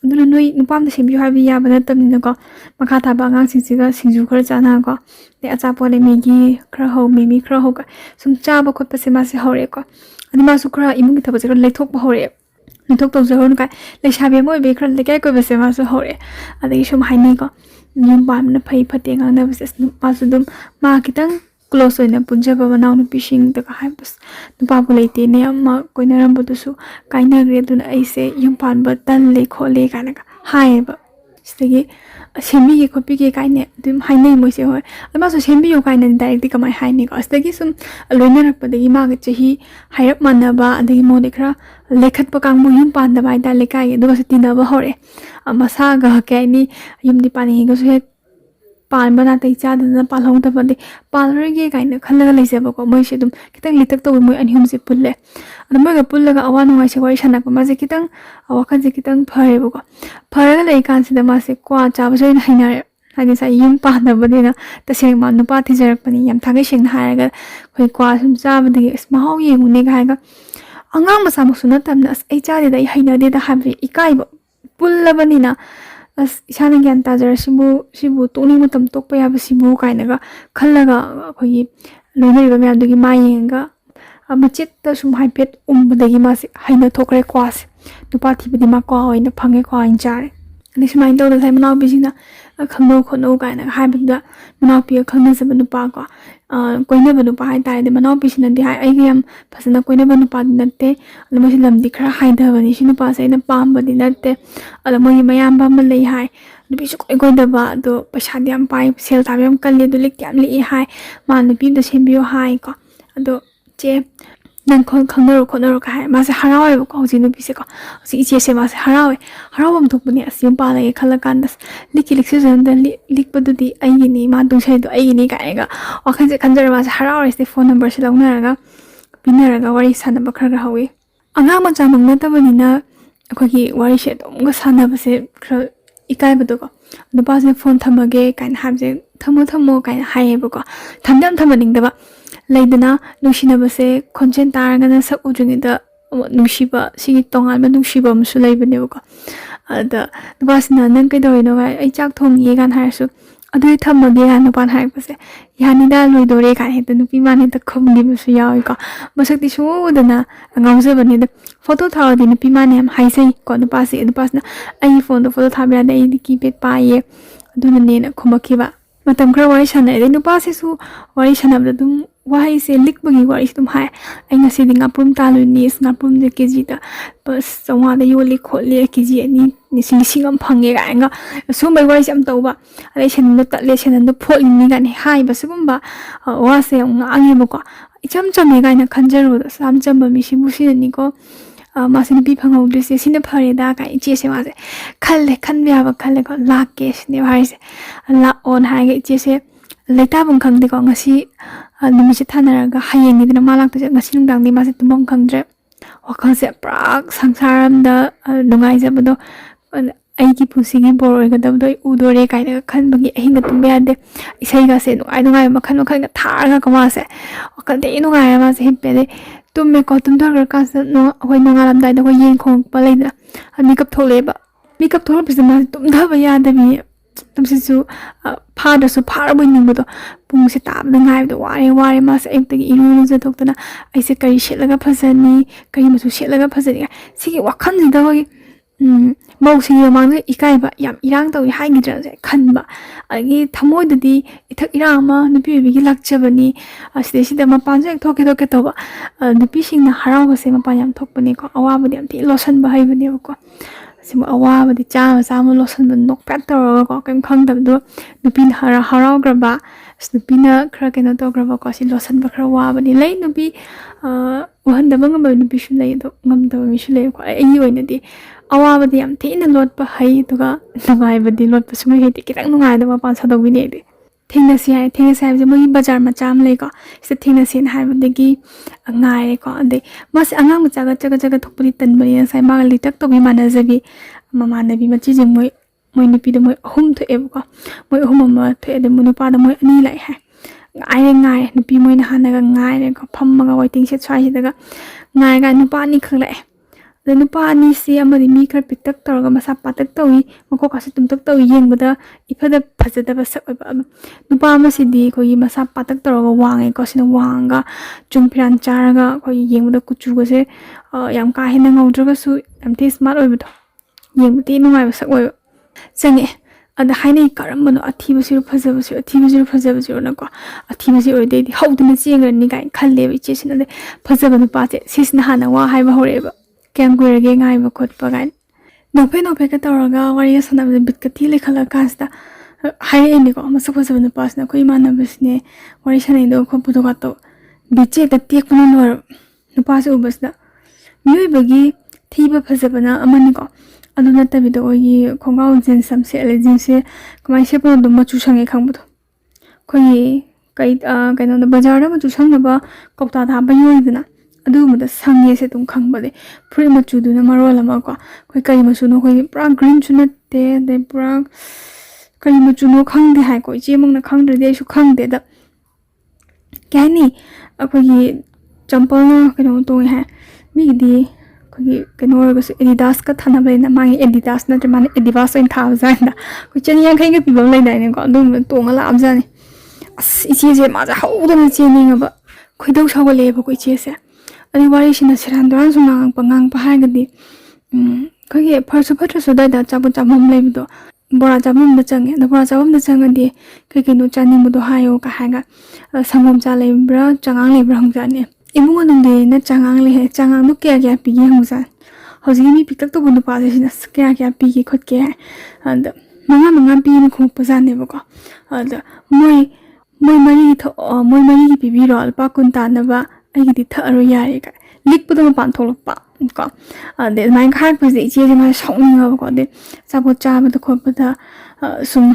duna noi nupam da sembi ha bi ya ba na tam ni ko makha tha ba ngang sing ga singju khra chana ko de acha po le megi khra ho mimi khra ho ka sum cha ba khot pa se ma se hore ko ani ma su khra imu gi tha ba se le thok ba hore le thok to zahon ka le shabe moi be khra le kai ko ba se ma su hore adi shum hai nei ko nyum ba na phai phate ngang na ba se ma su dum ma kitang close oina punja ba naw nu pishing ta ka hai bas nu pa bu leite ne amma koina ram bu su kaina gre dun ai se yum pan ba tan le khole kana ka hai ba stegi semi ge copy ge kaine dum hai nei moi se hoi ama su semi yo kaina direct ka mai hai nei ko stegi sum loina rak pa de ma ge chahi hairap manna ba adegi mo dekra lekhat pa kang mu yum pan da bai da le kai ge du ba se tina ba hore ama sa ga ka ni yum di pani ge su pan bana tai cha da pal hong ta ba de pal re ge kaina khala ga leise ba ko moi se dum kitang litak to moi anhum se pulle ad moi ga pulle ga awan ngai se wai sana pa ma se kitang awa khan se kitang phare ba ko phare ga lei kan se da ma se kwa cha ba se na haina hani sa yum pa da ba de na ta se ma nu pa thi jarak pani yam tha ga sing ha ga khoi kwa sum cha ba de ma hau ye mu ne ga ga angang ma sa mu suna tam na ai cha de da haina de da ha bi ikai ba pulla bani na as isana gyan ta jara sibu toni mutam tokpa ya sibu kaina ga khallaga khoi loinari ba myam dugi mayenga machit ta sum haipet badagi ma se haina thokre kwas nupa thi bidi ma kwa oina phange kwa in chare ani smain to da sai manaw bisina khangno khono kaina haibda manaw pi khangna se banu pa ko koina banu pa hai tai de manaw bisina di hai ai gam phasana koina banu pa natte almo silam di khra hai da bani sinu pa sai na pam badi natte almo hi mayam ba ma lei hai nupi su koi da ba do paisa diam pai sel ta yam kal le du lik yam li hai ma nupi da sembio hai ko ado che nan khangna ro ka hai ma se harawe ko ji nupi se ko si che se ma se harawam thok bani asim pa la khala kan das lik se zan da lik padu di ai ni ma dung sai do ai ni ka ga wa khan se khanjar ma se harawe se phone number se launa ga pinara ga wari sana ba khra ga hawi anga ma cha mang na ta bani na ko gi wari se dom ga sana ba se khra ikai ba do ko nu pa se phone thamage kan ham se thamo kan hai ba ko thamdam thamaning da ba laidana nushina ba se khonchen taranga na sak ujungi da nushiba sigi tongal ma nushiba musu laibane ko ada nubasina nang kai doi no ai chak thong ye gan har su ꯑꯗꯨꯏ ꯊꯝꯃꯒꯦ ꯍꯥꯏꯅ ꯅꯨꯄꯥꯅ ꯍꯥꯏꯔꯛꯄꯁꯦ ꯌꯥꯅꯤꯗ ꯂꯣꯏꯗꯣꯔꯦ ꯀꯥꯏꯅ ꯍꯦꯛꯇ ꯅꯨꯄꯤ ꯃꯥꯅ ꯍꯦꯛꯇ ꯈꯨꯝꯈꯤꯕꯁꯨ ꯌꯥꯎꯏꯀꯣ ꯃꯁꯛꯇꯤ ꯁꯨꯡꯎꯗꯅ ꯉꯥꯎꯖꯕꯅꯤ ꯑꯗ ꯐꯣꯇꯣ ꯊꯥꯔꯗꯤ ꯅꯨꯄꯤ ꯃꯥꯅ ꯌꯥꯝ ꯍꯥꯏꯖꯩꯀꯣ ꯅꯨꯄꯥꯁꯤꯅ ꯑꯩꯒꯤ ꯐꯣꯟꯗꯣ ꯐꯣꯇꯣ ꯊꯥꯕ ꯌꯥꯗꯦ ꯑꯩꯗꯤ ꯀꯤꯄꯦꯗ ꯄꯥꯏꯌꯦ ꯑꯗꯨꯅꯅꯦꯅ ꯈꯨꯝꯃꯛꯈꯤꯕ ꯃꯇꯝ ꯈꯔ ꯋꯥꯔꯤ ꯁꯥꯟꯅꯩ ꯑꯗꯩ ꯅꯨꯄꯥꯁꯤꯁꯨ ꯋꯥꯔꯤ ꯁꯥꯟꯅꯕꯗ ꯑꯗꯨꯝ ꯋꯥꯍꯩꯁꯦ likbagi warisu tum hai ai ngasidi ngaprum talu ni ngaprum de kg da bas 500 yoli kholi kg ani ni singam phange ga nga sumbai wari sam tawba ai senno tatle senno pholi ni ga ni hai basugumba wase ngangi bako icham chame ga na khanjaro sam chamba mi sibusi ni ko masini pi phangawdrise sina phare da ka iche se wase khalle khanbya ba khalle ko lakke ne hai se la on hai ga iche se leita bung khangde ko ngasi numisi thanaraga hayeng ni malak to ngasi nungdang ni mase tumong khangdre wakal se prak sangsaram da nungai jabado aigi pusigi boroi ga dabdo udore kai da khan bagi ahinga tumbe ade isai ga se nungai makhan makhan ga thar ga kama se wakal de nungai ma se hippe de tumme ko tum thar ka se no hoi nungalam dai da ko yen khong pa leida makeup thole ba makeup thol pise ma tum da ba ya da bi tumsisu phada su phara boy ningbo pung se tab da ngai do ware mas ek tagi iru je doktana aise kari shetlaga phasani kari masu shetlaga phasani sigi wakhan ji da hoy mausi mang ikai ba yam irang tawi hai gi dra je khan ba agi thamoi dadi ithak irang ma nupi bi gi lakchabani asde sida ma pan je thoke to ba nupi sing na harau ba se ma pan yam thok bani ko awa ba yam ti losan ba hai bani ko simu awa ba di cha ma losan ban nok pat to ko kem khang dab do nupi harau gra ba nupi na khra ke na to gra ba ko si losan ba khra wa ba ni lai nupi wahan da bang ba nupi shu lai do ngam da mi shu lai ko ai oi na di awa ba di yam thi na lot ba hai to ga ngai ba di lot ba su mai ti kitang ngai da ba pa sa do bi ne di thengna si hai je moi bazar ma cham lai ko se thengna sin hai ba de gi ngai ko ade mas angang cha ga thok puri tan bani sai ma li tak to bi mana jabi mama na bi ma chi je moi nupi da moi hum the e ko moi hum ma the de moi pa da moi ani lai ha ngai nupi moi na hana ga ngai re ko pham ma ga waiting se chai da ga ngai ga nupa ni khang lai the nupa ni si amari mi khar pitak tor ga masa patak tawi mako ka tum tak tawi yeng bada ifada phajada ba sak ba nupa ma si di ko yi masa patak tor ga wangai ko sin wanga chungpiran char ga ko yeng bada kuchu ga se yam ka hin ngau dra ga su am ti smart oi ba yeng ti nungai ba sak oi change ada hainai karam bano athi ba siru phajaba siru na ko athi ba siru de hauduna cheng ran ni gai khalle bi che sin de phajaba nu pa che sisna hana wa hai ba hore ba kem guirage ngai ba khot pa gai no phe ka tawraga wari sanam de bit ka ti le khala kasta hai ni ko masak phajaba nu pas na koi mana bisne wari sanai do kho pudo ka to biche ta tek pun nor nu pas u bas da mioi bagi thiba phajaba na amani ko aduna ta bido ogi khongau jin sam se le jin se kamai se pon dum ma chu sange khang bu khoi kai no da bazar da ma chu sang na ba kokta da ba yoi dina adu mu da sange se tum khang ba de free ma chu du na maro la ma ko khoi kai ma su no khoi pra green chu na te de pra kai ma chu no khang de hai ko je mong na khang de su khang de da kai ni akhoi gi champal na kai no to hai mi di khoi kai no ga su Adidas ka thana ba na ma Adidas na man Adidas in tha za na ko chen yang kai ga pi bang lai dai ne ko dum to nga la am za ni as ichi je ma za hau da na che ni nga ba khoi dau sa ga le ba ko ichi se ani wari sina siran doran sunang pangang pa ha ga di khoi pharsu phatra su da da chabu chamam le do bora chamam da chang da bora chamam da chang di kai kai no chani mu do hayo ka ha ga samom cha le bra changang le bra hong ja ne imu nang de na changang le he changang nu kya pi gi hong sa hoji mi pitak to bu nu pa de sina kya pi gi khot ke and manga pi ni khong pa ja ne ba ko and moi mari gi pi bi ro alpa kun ta na ba ai gi tha ro ya re ka lik pu do pan thol pa ko de mai khar pa ji che ma song ni ga ko de cha bo cha ba ko pa da sum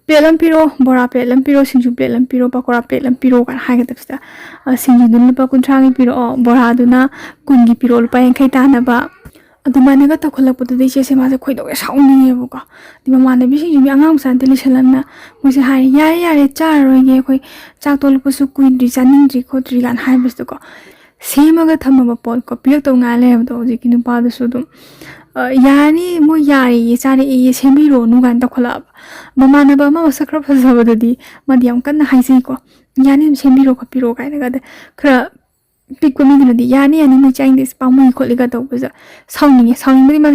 pelam piro bora pelam piro singju pelam piro pakora pelam piro ka ha ga da singju dun pa kun thang piro bora du na kun gi piro pa yang khai ta na ba adumane ga ta kholak pu de che se ma se khoi do ga song ni ba ko di ma ne bi sing ju angam san tili salan na mo se ha ya re cha ro ye khoi chak tol pu su kuin ri chaning ri kho tri lan hai bus ko sema ga thama ba pol ko piak to nga le do ji ki nu pa du su dum yani mo yari chari e semiro nu gan ta khola mamana ba ma sakra phasa di madiam kan haisi ko yani semiro ko piro kai na ga khra pik ko mi di yani ani na chain this pa mo ko liga to ba sauni bari ma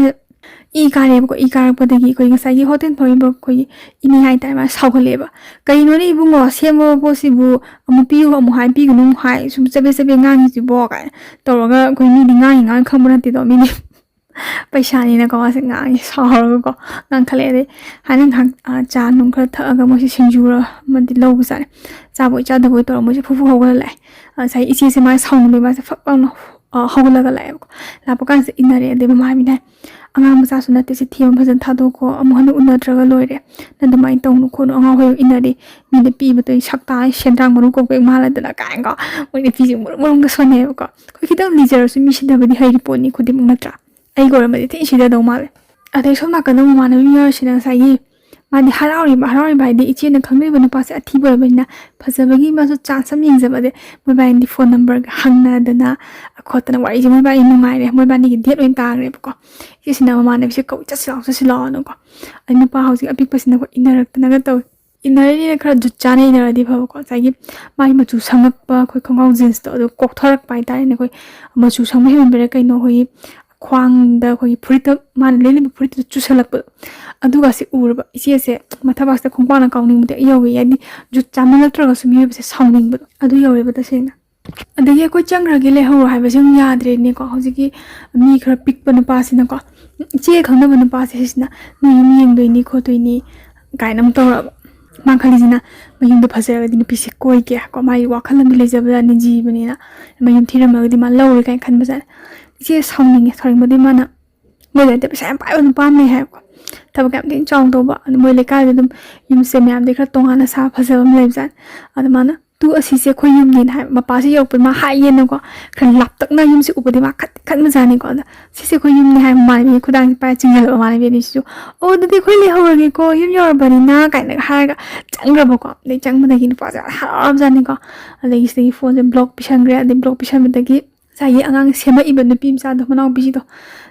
i kare ko i kare padagi ko ngasai gi hoten thoi ba ko ini hai tai ma sau ko leba kai no ni bungo semo possible amu pi ho mu hai pi gnu hai sum sebe ngang ji bo ka to ga ko ni ngang kham na ti do mi ni paisa ni na ko ma se ngang sau ko ngang khale de hanin hang cha nung kha tha ga mo si sinju ra ma di lo bu sa cha bo cha da bo to mo si phu ho ga lai sai ichi se ma sau ni ba se fa pa no ho ga la lai ko la pa kan se inare de ma mi na angang masa suna te si thiam bhajan thado ko amhanu unadraga loire nandamai tongnu khono anga hoyo inari mine pi batoi sakta sendrang manu ko bek mala dana kaang ko moine pi jing murung ga sone ko ko kidang lijar su mi sida badi hairi poni ko dim natra ai gora madi te sida do male ade somna kana mama na mi yor sina sai madi harauri bai de ichi na khangne bana pa se athi ba bana phasabagi ma su chance sam yeng jaba de mobile di phone number hangna dana khotana wari je mobile nu ngai re mobile ni date oin ta re ko isina mama na se ko chasilo no ko ai na pa hausi apik pasina ko inarak na ga to inari ne khara juchane inara di bha ko sai mai ma chu sangak pa khoi khongau jeans to kok thorak pai ta ne khoi ma chu sang mai bere kai no hoi khwang da khoi phrit man lele phrit chu salak pa aduga se urba isi se mathabas ta khongpa na kaungning mute yowi yani ju chamal tra ga sumi se sounding bu adu yowi ba ta se na adagi ko changra ge le ho ha ba jung yadre ne ko hoji ki mi khara pik pa na pa si na ko che khangna ba na pa se na nu yum yeng doi ni kho doi ni gainam to ra ma khali jina mayum da phase ga din pi se koi ke ko mai wa khalam le jaba ni ji bani na mayum thira ma ga di ma law re kai khan ba sa che sounding ge thoring ba di ma na mo le de sa pa on pa me ha ko tab kam tin chong to ba moi le ka dum yum se myam de khra tong ana sa phase bam le jan adama na tu asi se khoi yum nin ha ma pa se yok pa ma ha yen ko khan lap tak na yum se upadi ma khat ma jani ko si se khoi yum ni ha ma ni khudang pa chingal ma ni ni su o de de khoi le ho ge ko yum yor bani na kai na ha ga changra ba ko le chang ma gi pa ja ha jani ko le se phone block pisang gra de block pisang ma gi sai angang sema iban nu pim sa do manau bi do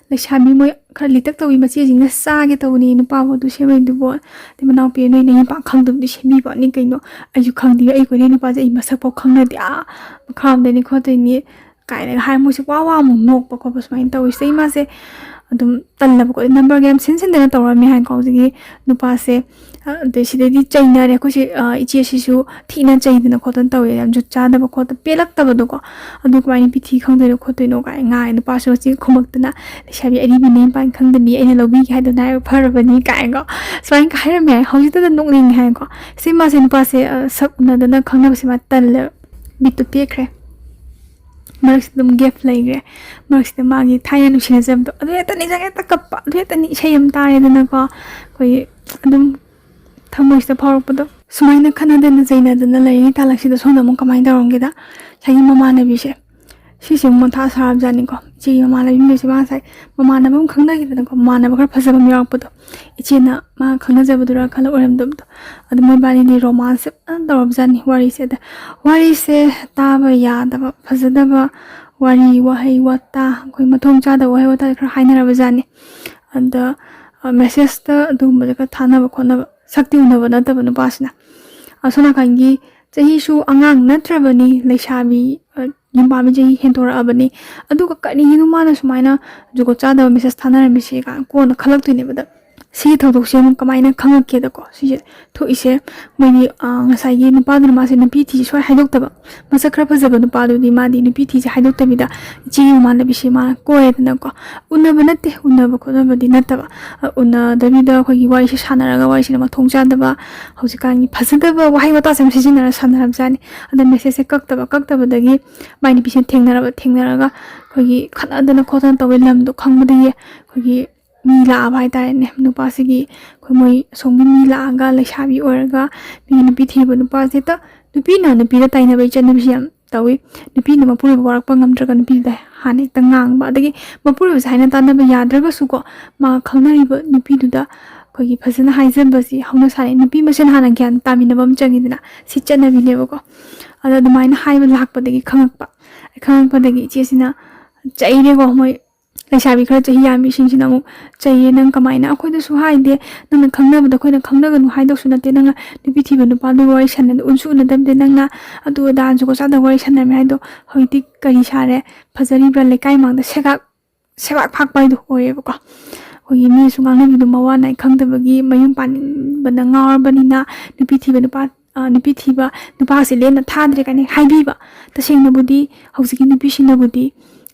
le shami moi khar litak tawi ma che jing na sa ge to ni nu pa bo du sema du bo de manau pe noi nei pa khang dum di semi ba ni kai no ayu khang di ai ko ne nu pa je ma sak po khang na dia kham de ni kho te ni kai ne hai mo se wa mo nok pa ko bas mai tawi sei ma se adum tan la ko number game sin de na to ra mi han ko ji nu pa se de si de di chaina re ko si ichi si su thi na chai de na ko tan tawi am ju cha da ba ko ta pelak ta ba do ko adu ko ai pi thi khang de ko te no ga nga nu pa so chi khomak ta na shabi ari bi ne pan khang de bi ai na lo bi hai do na phar ba ni ka ngo swain ka hai me ho ji ta nok ning hai ko si ma se nu pa se sab na da na khang na ba se ma tan le bi tu pe kre marks dum gap lai gre marks de ma gi thaian nu shin jam to adu ta ni ja ta kap adu ta ni shayam ta re na ko koi adum thamoi sta phar pa do sumaina khana de na jaina de na lai ta laksi da sona mo kamai da rong ge da sai mama na bi se si sim mo tha sarab jani ko ji mama na bi me se ba sai mama na bum khangna gi da ko mama na ba khar phasa bam yak pa do ichi na ma khangna ja budura khala oram dum do adu mo ba ni romance an da rob jani wari se ta ba ya da ba phasa da ba wari wa hai wa ta koi ma thong cha da wa hai wa ta khar haina ra ba jani and message ta dum ba ka thana ba khona sakti una ba na ta ba nu pasna asona kangi chahi su angang natra bani leishabi yumba mi jahi hentora abani adu ka kani nu ma na sumaina jugo cha da message thana ra mi se ka ko na khalak tu ne ba da si thodok se mu kamai na khangak ke da ko si tho ise moi ni ngasai gi nu pa du ma se na pi thi soi haidok ta ba masa khra phaja ba nu pa du di ma di nu pi thi haidok ta bi da ji ma na bi se ma ko e na ko unna ba nate unna ba ko ba di na ta ba unna da bi da ko gi wai se sana ra ga wai se ma thong cha da ba hauji ka ni phaja da ba wai wa ta sam se jin na sana ra jani ada message se kak ta ba da gi mai ni bi se theng na ra ga ko gi khana da na ko tan ta we lam do khang ma di ko gi mi la bai ta ne nu pa se gi ko moi song mi la ga le shabi or ga mi nu pi thi bu nu pa se ta nu pi da tai na bai chan nu siam tawi nu pi na ma pur ba pa ngam tra ga nu pi da ha ne ta ngang ba da gi ma pur ba sai na ta na ba ya dra ga su ko ma khang na ri ba nu pi du da ko gi phasana hai jan ba si hauna sai nu pi ma sen ha na gyan ta mi na bam changi dina si chan na bi ne ba ko ada du mai na hai ba lak pa da gi khang pa da gi che sina chai re go moi ꯂꯩꯁꯥꯕꯤ ꯈꯔ ꯆꯍꯤ ꯌꯥꯝꯕꯤꯁꯤꯡꯁꯤꯅ ꯑꯃꯨꯛ ꯆꯩꯌꯦ ꯅꯪ ꯀꯃꯥꯏꯅ ꯑꯩꯈꯣꯏꯗꯁꯨ ꯍꯥꯏꯗꯦ ꯅꯪꯅ ꯈꯪꯅꯕꯗ ꯑꯩꯈꯣꯏꯅ ꯈꯪꯅꯒꯅꯨ ꯍꯥꯏꯗꯧꯁꯨ ꯅꯠꯇꯦ ꯅꯪꯅ ꯅꯨꯄꯤ ꯊꯤꯕ ꯅꯨꯄꯥꯗꯨ ꯋꯥꯔꯤ ꯁꯥꯟꯅꯗ ꯎꯟꯁꯨ ꯎꯅꯗꯕꯗ ꯅꯪꯅ ꯑꯗꯨ ꯑꯗꯥ ꯖꯨꯒꯣꯠ ꯆꯥꯗꯕ ꯋꯥꯔꯤ ꯁꯥꯟꯅꯔꯝꯃꯦ ꯍꯥꯏꯗꯣ ꯍꯧꯖꯤꯛꯇꯤ ꯀꯔꯤ ꯁꯥꯔꯦ ꯐꯖꯔꯤꯕ꯭ꯔꯥ ꯂꯩꯀꯥꯏ ꯃꯥꯡꯗ ꯁꯦꯕꯥꯛ ꯐꯥꯛꯄ ꯍꯥꯏꯗꯣ ꯑꯣꯏꯌꯦꯕꯀꯣ ꯑꯩꯈꯣꯏꯒꯤ ꯃꯤꯅꯁꯨ ꯉꯥꯡꯅꯕꯤꯗꯣ ꯃꯋꯥ ꯅꯥꯏ ꯈꯪꯗꯕꯒꯤ ꯃꯌꯨꯝ ꯄꯥꯟꯕꯗ ꯉꯥꯎꯔꯕꯅꯤꯅ ꯅꯨꯄꯤ ꯊꯤꯕ ꯅꯨꯄꯥꯁꯦ ꯂꯦꯝꯅ ꯊꯥꯗ꯭ꯔꯦ ꯀꯥꯏꯅ ꯍꯥꯏꯕꯤꯕ ꯇꯁꯦꯡꯅꯕꯨꯗꯤ ꯍꯧꯖꯤꯛꯀꯤ ꯅꯨꯄꯤꯁꯤꯡꯅꯕꯨꯗꯤ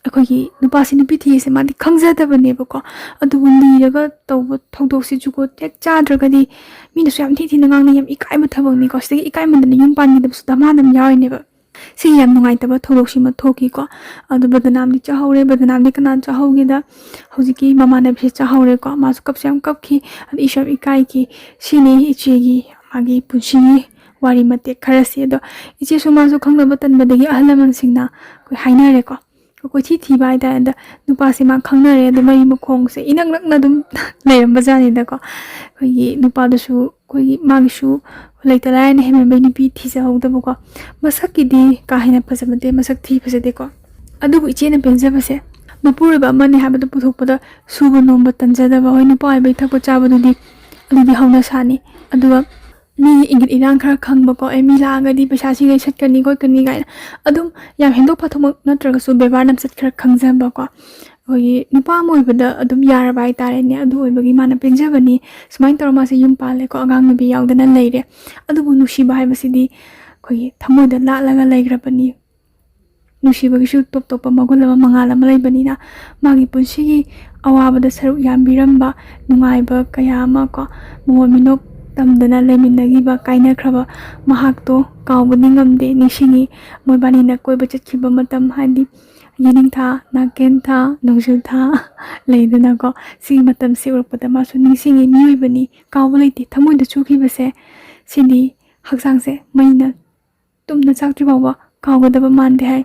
ꯑꯩꯈꯣꯏꯒꯤ ꯅꯨꯄꯥꯁꯤ ꯅꯨꯄꯤ ꯊꯤꯔꯤꯁꯦ ꯃꯥꯗꯤ ꯈꯪꯖꯗꯕꯅꯦꯕꯀꯣ ꯑꯗꯨꯕꯨ ꯂꯤꯔꯒ ꯇꯧꯕ ꯊꯧꯗꯣꯛꯁꯤ ꯖꯨꯒꯣꯠ ꯍꯦꯛ ꯆꯥꯗ꯭ꯔꯒꯗꯤ ꯃꯤꯅꯁꯨ ꯌꯥꯝ ꯊꯤꯅ ꯉꯥꯡꯅꯩ ꯌꯥꯝ ꯏꯀꯥꯏꯕ ꯊꯕꯛꯅꯤꯀꯣ ꯁꯤꯗꯒꯤ ꯏꯀꯥꯏꯃꯟꯗꯅ ꯌꯨꯝ ꯄꯥꯟꯈꯤꯗꯕꯁꯨ ꯗꯃꯥꯗꯝ ꯌꯥꯎꯔꯤꯅꯦꯕ ꯁꯤꯒꯤ ꯌꯥꯝ ꯅꯨꯡꯉꯥꯏꯇꯕ ꯊꯧꯗꯣꯛꯁꯤꯃ ꯊꯣꯛꯈꯤꯀꯣ ꯑꯗꯨ ꯕꯗꯅꯥꯝꯗꯤ ꯆꯥꯍꯧꯔꯦ ꯕꯗꯅꯥꯝꯗꯤ ꯀꯅꯥ ꯆꯥꯍꯧꯒꯦꯗ ꯍꯧꯖꯤꯛꯀꯤ ꯃꯃꯥꯟꯅꯕꯤꯁꯦ ꯆꯥꯍꯧꯔꯦꯀꯣ ꯃꯥꯁꯨ ꯀꯞꯁꯨ ꯌꯥꯝ ꯀꯞꯈꯤ ꯑꯗꯨ ꯏꯁꯨ ꯌꯥꯝ ꯏꯀꯥꯏꯈꯤ ꯁꯤꯅꯤ ꯏꯆꯦꯒꯤ ꯃꯥꯒꯤ ꯄꯨꯟꯁꯤꯒꯤ ꯋꯥꯔꯤ ꯃꯇꯦꯛ ꯈꯔꯁꯤ ꯑꯗꯣ ꯏꯆꯦꯁꯨ ꯃꯥꯁꯨ ꯈꯪꯅꯕ ꯇꯟꯕꯗꯒꯤ ꯑꯍꯜ ꯂꯃꯟꯁꯤꯡꯅ ꯑꯩꯈꯣꯏ ꯍꯥꯏꯅꯔꯦꯀꯣ ꯀꯣꯏꯊꯤ ꯊꯤꯕ ꯍꯥꯏꯇꯥꯔꯦ ꯑꯗ ꯅꯨꯄꯥꯁꯦ ꯃꯥ ꯈꯪꯅꯔꯦ ꯑꯗꯣ ꯃꯔꯤ ꯃꯈꯣꯡꯁꯦ ꯏꯅꯛ ꯅꯛꯅ ꯑꯗꯨꯝ ꯂꯩꯔꯝꯕꯖꯥꯠꯅꯤꯗꯀꯣ ꯑꯩꯈꯣꯏꯒꯤ ꯅꯨꯄꯥꯗꯨꯁꯨ ꯑꯩꯈꯣꯏꯒꯤ ꯃꯥꯒꯤꯁꯨ ꯂꯩꯇ ꯂꯥꯏꯔꯅ ꯍꯦꯟꯃꯟꯕꯩ ꯅꯨꯄꯤ ꯊꯤꯖꯍꯧꯗꯕꯀꯣ ꯃꯁꯛꯀꯤꯗꯤ ꯀꯥ ꯍꯦꯟꯅ ꯐꯖꯕꯗꯦ ꯃꯁꯛ ꯊꯤ ꯐꯖꯗꯦꯀꯣ ꯑꯗꯨꯕꯨ ꯏꯆꯦꯅ ꯄꯦꯟꯖꯕꯁꯦ ꯃꯄꯨꯔꯣꯏꯕ ꯑꯃꯅꯤ ꯍꯥꯏꯕꯗꯨ ꯄꯨꯊꯣꯛꯄꯗ ꯁꯨꯕ ꯅꯣꯝꯕ ꯇꯟꯖꯗꯕ ꯍꯣꯏ ꯅꯨꯄꯥ ꯑꯣꯏꯕꯩ ꯊꯛꯄ ꯆꯥꯕꯗꯨꯗꯤ ꯑꯗꯨꯗꯤ ꯍꯧꯅꯁꯥꯅꯤ ꯑꯗꯨꯒ ꯃꯤꯒꯤ ꯏꯪꯒꯤꯠ ꯏꯔꯥꯡ ꯈꯔ ꯈꯪꯕꯀꯣ ꯃꯤ ꯂꯥꯛꯑꯒꯗꯤ ꯄꯩꯁꯥꯁꯤꯡꯒꯩ ꯁꯠꯀꯅꯤ ꯈꯣꯠꯀꯅꯤ ꯀꯥꯏꯅ ꯑꯗꯨꯝ ꯌꯥꯝ ꯍꯦꯟꯗꯣꯛ ꯄꯥꯊꯣꯛꯃꯛ ꯅꯠꯇ꯭ꯔꯒꯁꯨ ꯕꯦꯕꯥꯔ ꯂꯝꯆꯠ ꯈꯔ ꯈꯪꯖꯕꯀꯣ ꯑꯩꯈꯣꯏꯒꯤ ꯅꯨꯄꯥ ꯑꯃ ꯑꯣꯏꯕꯗ ꯑꯗꯨꯝ ꯌꯥꯔꯕ ꯍꯥꯏꯇꯥꯔꯦꯅꯦ ꯑꯗꯨ ꯑꯣꯏꯕꯒꯤ ꯃꯥꯅ ꯄꯦꯟꯖꯕꯅꯤ ꯁꯨꯃꯥꯏꯅ ꯇꯧꯔ ꯃꯥꯁꯦ ꯌꯨꯝ ꯄꯥꯜꯂꯦꯀꯣ ꯑꯉꯥꯡ ꯅꯨꯕꯤ ꯌꯥꯎꯗꯅ ꯂꯩꯔꯦ ꯑꯗꯨꯕꯨ ꯅꯨꯡꯁꯤꯕ ꯍꯥꯏꯕꯁꯤꯗꯤ ꯑꯩꯈꯣꯏꯒꯤ ꯊꯃꯣꯏꯗ ꯂꯥꯠꯂꯒ ꯂꯩꯈ꯭ꯔꯕꯅꯤ ꯅꯨꯡꯁꯤꯕꯒꯤꯁꯨ ꯇꯣꯞ ꯇꯣꯞꯄ ꯃꯒꯨꯟ ꯑꯃ ꯃꯉꯥꯜ ꯑꯃ ꯂꯩꯕꯅꯤꯅ ꯃꯥꯒꯤ ꯄꯨꯟꯁꯤꯒꯤ ꯑꯋꯥꯕꯗ ꯁꯔꯨꯛ ꯌꯥꯝꯕꯤꯔꯝꯕ ꯅꯨꯡꯉꯥꯏꯕ ꯀꯌా ꯑꯃ ꯀꯣ ꯃꯣꯃꯣꯟ ꯃꯤꯅꯣꯛ ꯇꯝꯗꯅ ꯂꯩꯃꯤꯟꯅꯈꯤꯕ ꯀꯥꯏꯅꯈ꯭ꯔꯕ ꯃꯍꯥꯛꯇꯣ ꯀꯥꯎꯕꯗꯤ ꯉꯝꯗꯦ ꯅꯤꯡꯁꯤꯡꯉꯤ ꯃꯣꯏꯕꯥꯅꯤꯅ ꯀꯣꯏꯕ ꯆꯠꯈꯤꯕ ꯃꯇꯝ ꯍꯥꯏꯗꯤ ꯌꯦꯅꯤꯡꯊꯥ ꯅꯥꯀꯦꯟꯊꯥ ꯅꯣꯡꯖꯨꯊꯥ ꯂꯩꯗꯅꯀꯣ ꯁꯤꯒꯤ ꯃꯇꯝꯁꯤ ꯎꯔꯛꯄꯗ ꯃꯥꯁꯨ ꯅꯤꯡꯁꯤꯡꯉꯤ ꯃꯤꯑꯣꯏꯕꯅꯤ ꯀꯥꯎꯕ ꯂꯩꯇꯦ ꯊꯃꯣꯏꯗ ꯆꯨꯈꯤꯕꯁꯦ ꯁꯤꯗꯤ ꯍꯛꯆꯥꯡꯁꯦ ꯃꯩꯅ ꯇꯨꯝꯅ ꯆꯥꯛꯇ꯭ꯔꯤ ꯐꯥꯎꯕ ꯀꯥꯎꯒꯗꯕ ꯃꯥꯟꯗꯦ ꯍꯥꯏ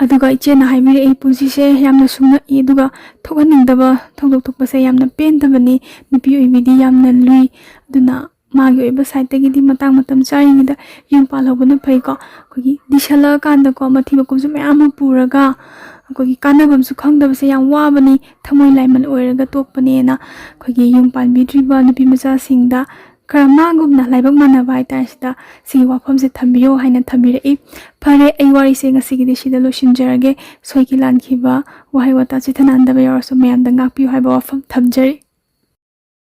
ꯑꯗꯨꯒ ꯏꯆꯦꯅ ꯍꯥꯏꯕꯤꯔꯛꯏ ꯄꯨꯟꯁꯤꯁꯦ ꯌꯥꯝꯅ ꯁꯨꯡꯉꯛꯏ ꯑꯗꯨꯒ ꯊꯣꯛꯍꯟꯅꯤꯡꯗꯕ ꯊꯧꯗꯣꯛ ꯊꯣꯛꯄꯁꯦ ꯌꯥꯝꯅ ꯄꯦꯟꯗꯕꯅꯤ ꯅꯨꯄꯤ ꯑꯣꯏꯕꯤꯗꯤ ꯌꯥꯝꯅ ꯂꯨꯏ ꯑꯗꯨꯅ ꯃꯥꯒꯤ ꯑꯣꯏꯕ ꯁꯥꯏꯠꯇꯒꯤꯗꯤ ꯃꯇꯥꯡ ꯃꯇꯝ ꯆꯥꯔꯤꯉꯩꯗ ꯌꯨꯝ ꯄꯥꯜꯍꯧꯕꯅ ꯐꯩꯀꯣ ꯑꯩꯈꯣꯏꯒꯤ ꯂꯤꯁꯜꯂꯛꯑꯀꯥꯟꯗꯀꯣ ꯃꯊꯤ ꯃꯀꯨꯝꯁꯨ ꯃꯌꯥꯝ ꯑꯃ ꯄꯨꯔꯒ ꯑꯩꯈꯣꯏꯒꯤ ꯀꯥꯟꯅꯕꯝꯁꯨ ꯈꯪꯗꯕꯁꯦ ꯌꯥꯝ ꯋꯥꯕꯅꯤ ꯊꯃꯣꯏ ꯂꯥꯏꯃꯟ ꯑꯣꯏꯔꯒ ꯇꯣꯛꯄꯅꯦꯅ ꯑꯩꯈꯣꯏꯒꯤ ꯌꯨꯝ ꯄꯥꯟꯕꯤꯗ꯭ꯔꯤꯕ ꯅꯨꯄꯤ ꯃꯆꯥꯁꯤꯡꯗ ꯈꯔ ꯃꯥꯒꯨꯝꯅ ꯂꯥꯏꯕꯛ ꯃꯥꯟꯅꯕ ꯍꯥꯏꯇꯥꯔꯦ ꯁꯤꯗ ꯁꯤꯒꯤ ꯋꯥꯐꯝꯁꯦ ꯊꯝꯕꯤꯌꯣ ꯍꯥꯏꯅ ꯊꯝꯕꯤꯔꯛꯏ ꯐꯔꯦ ꯑꯩ ꯋꯥꯔꯤꯁꯦ ꯉꯁꯤꯒꯤꯗꯤ ꯁꯤꯗ ꯂꯣꯏꯁꯤꯟꯖꯔꯒꯦ ꯁꯣꯏꯈꯤ ꯂꯥꯟꯈꯤꯕ ꯋꯥꯍꯩ ꯋꯥꯇꯥ ꯆꯤꯊ ꯅꯥꯟꯗꯕ ꯌꯥꯎꯔꯁꯨ ꯃꯌꯥꯝꯗ ꯉꯥꯛꯄꯤꯌꯨ ꯍꯥꯏꯕ ꯋꯥꯐꯝ ꯊꯝꯖꯔꯤ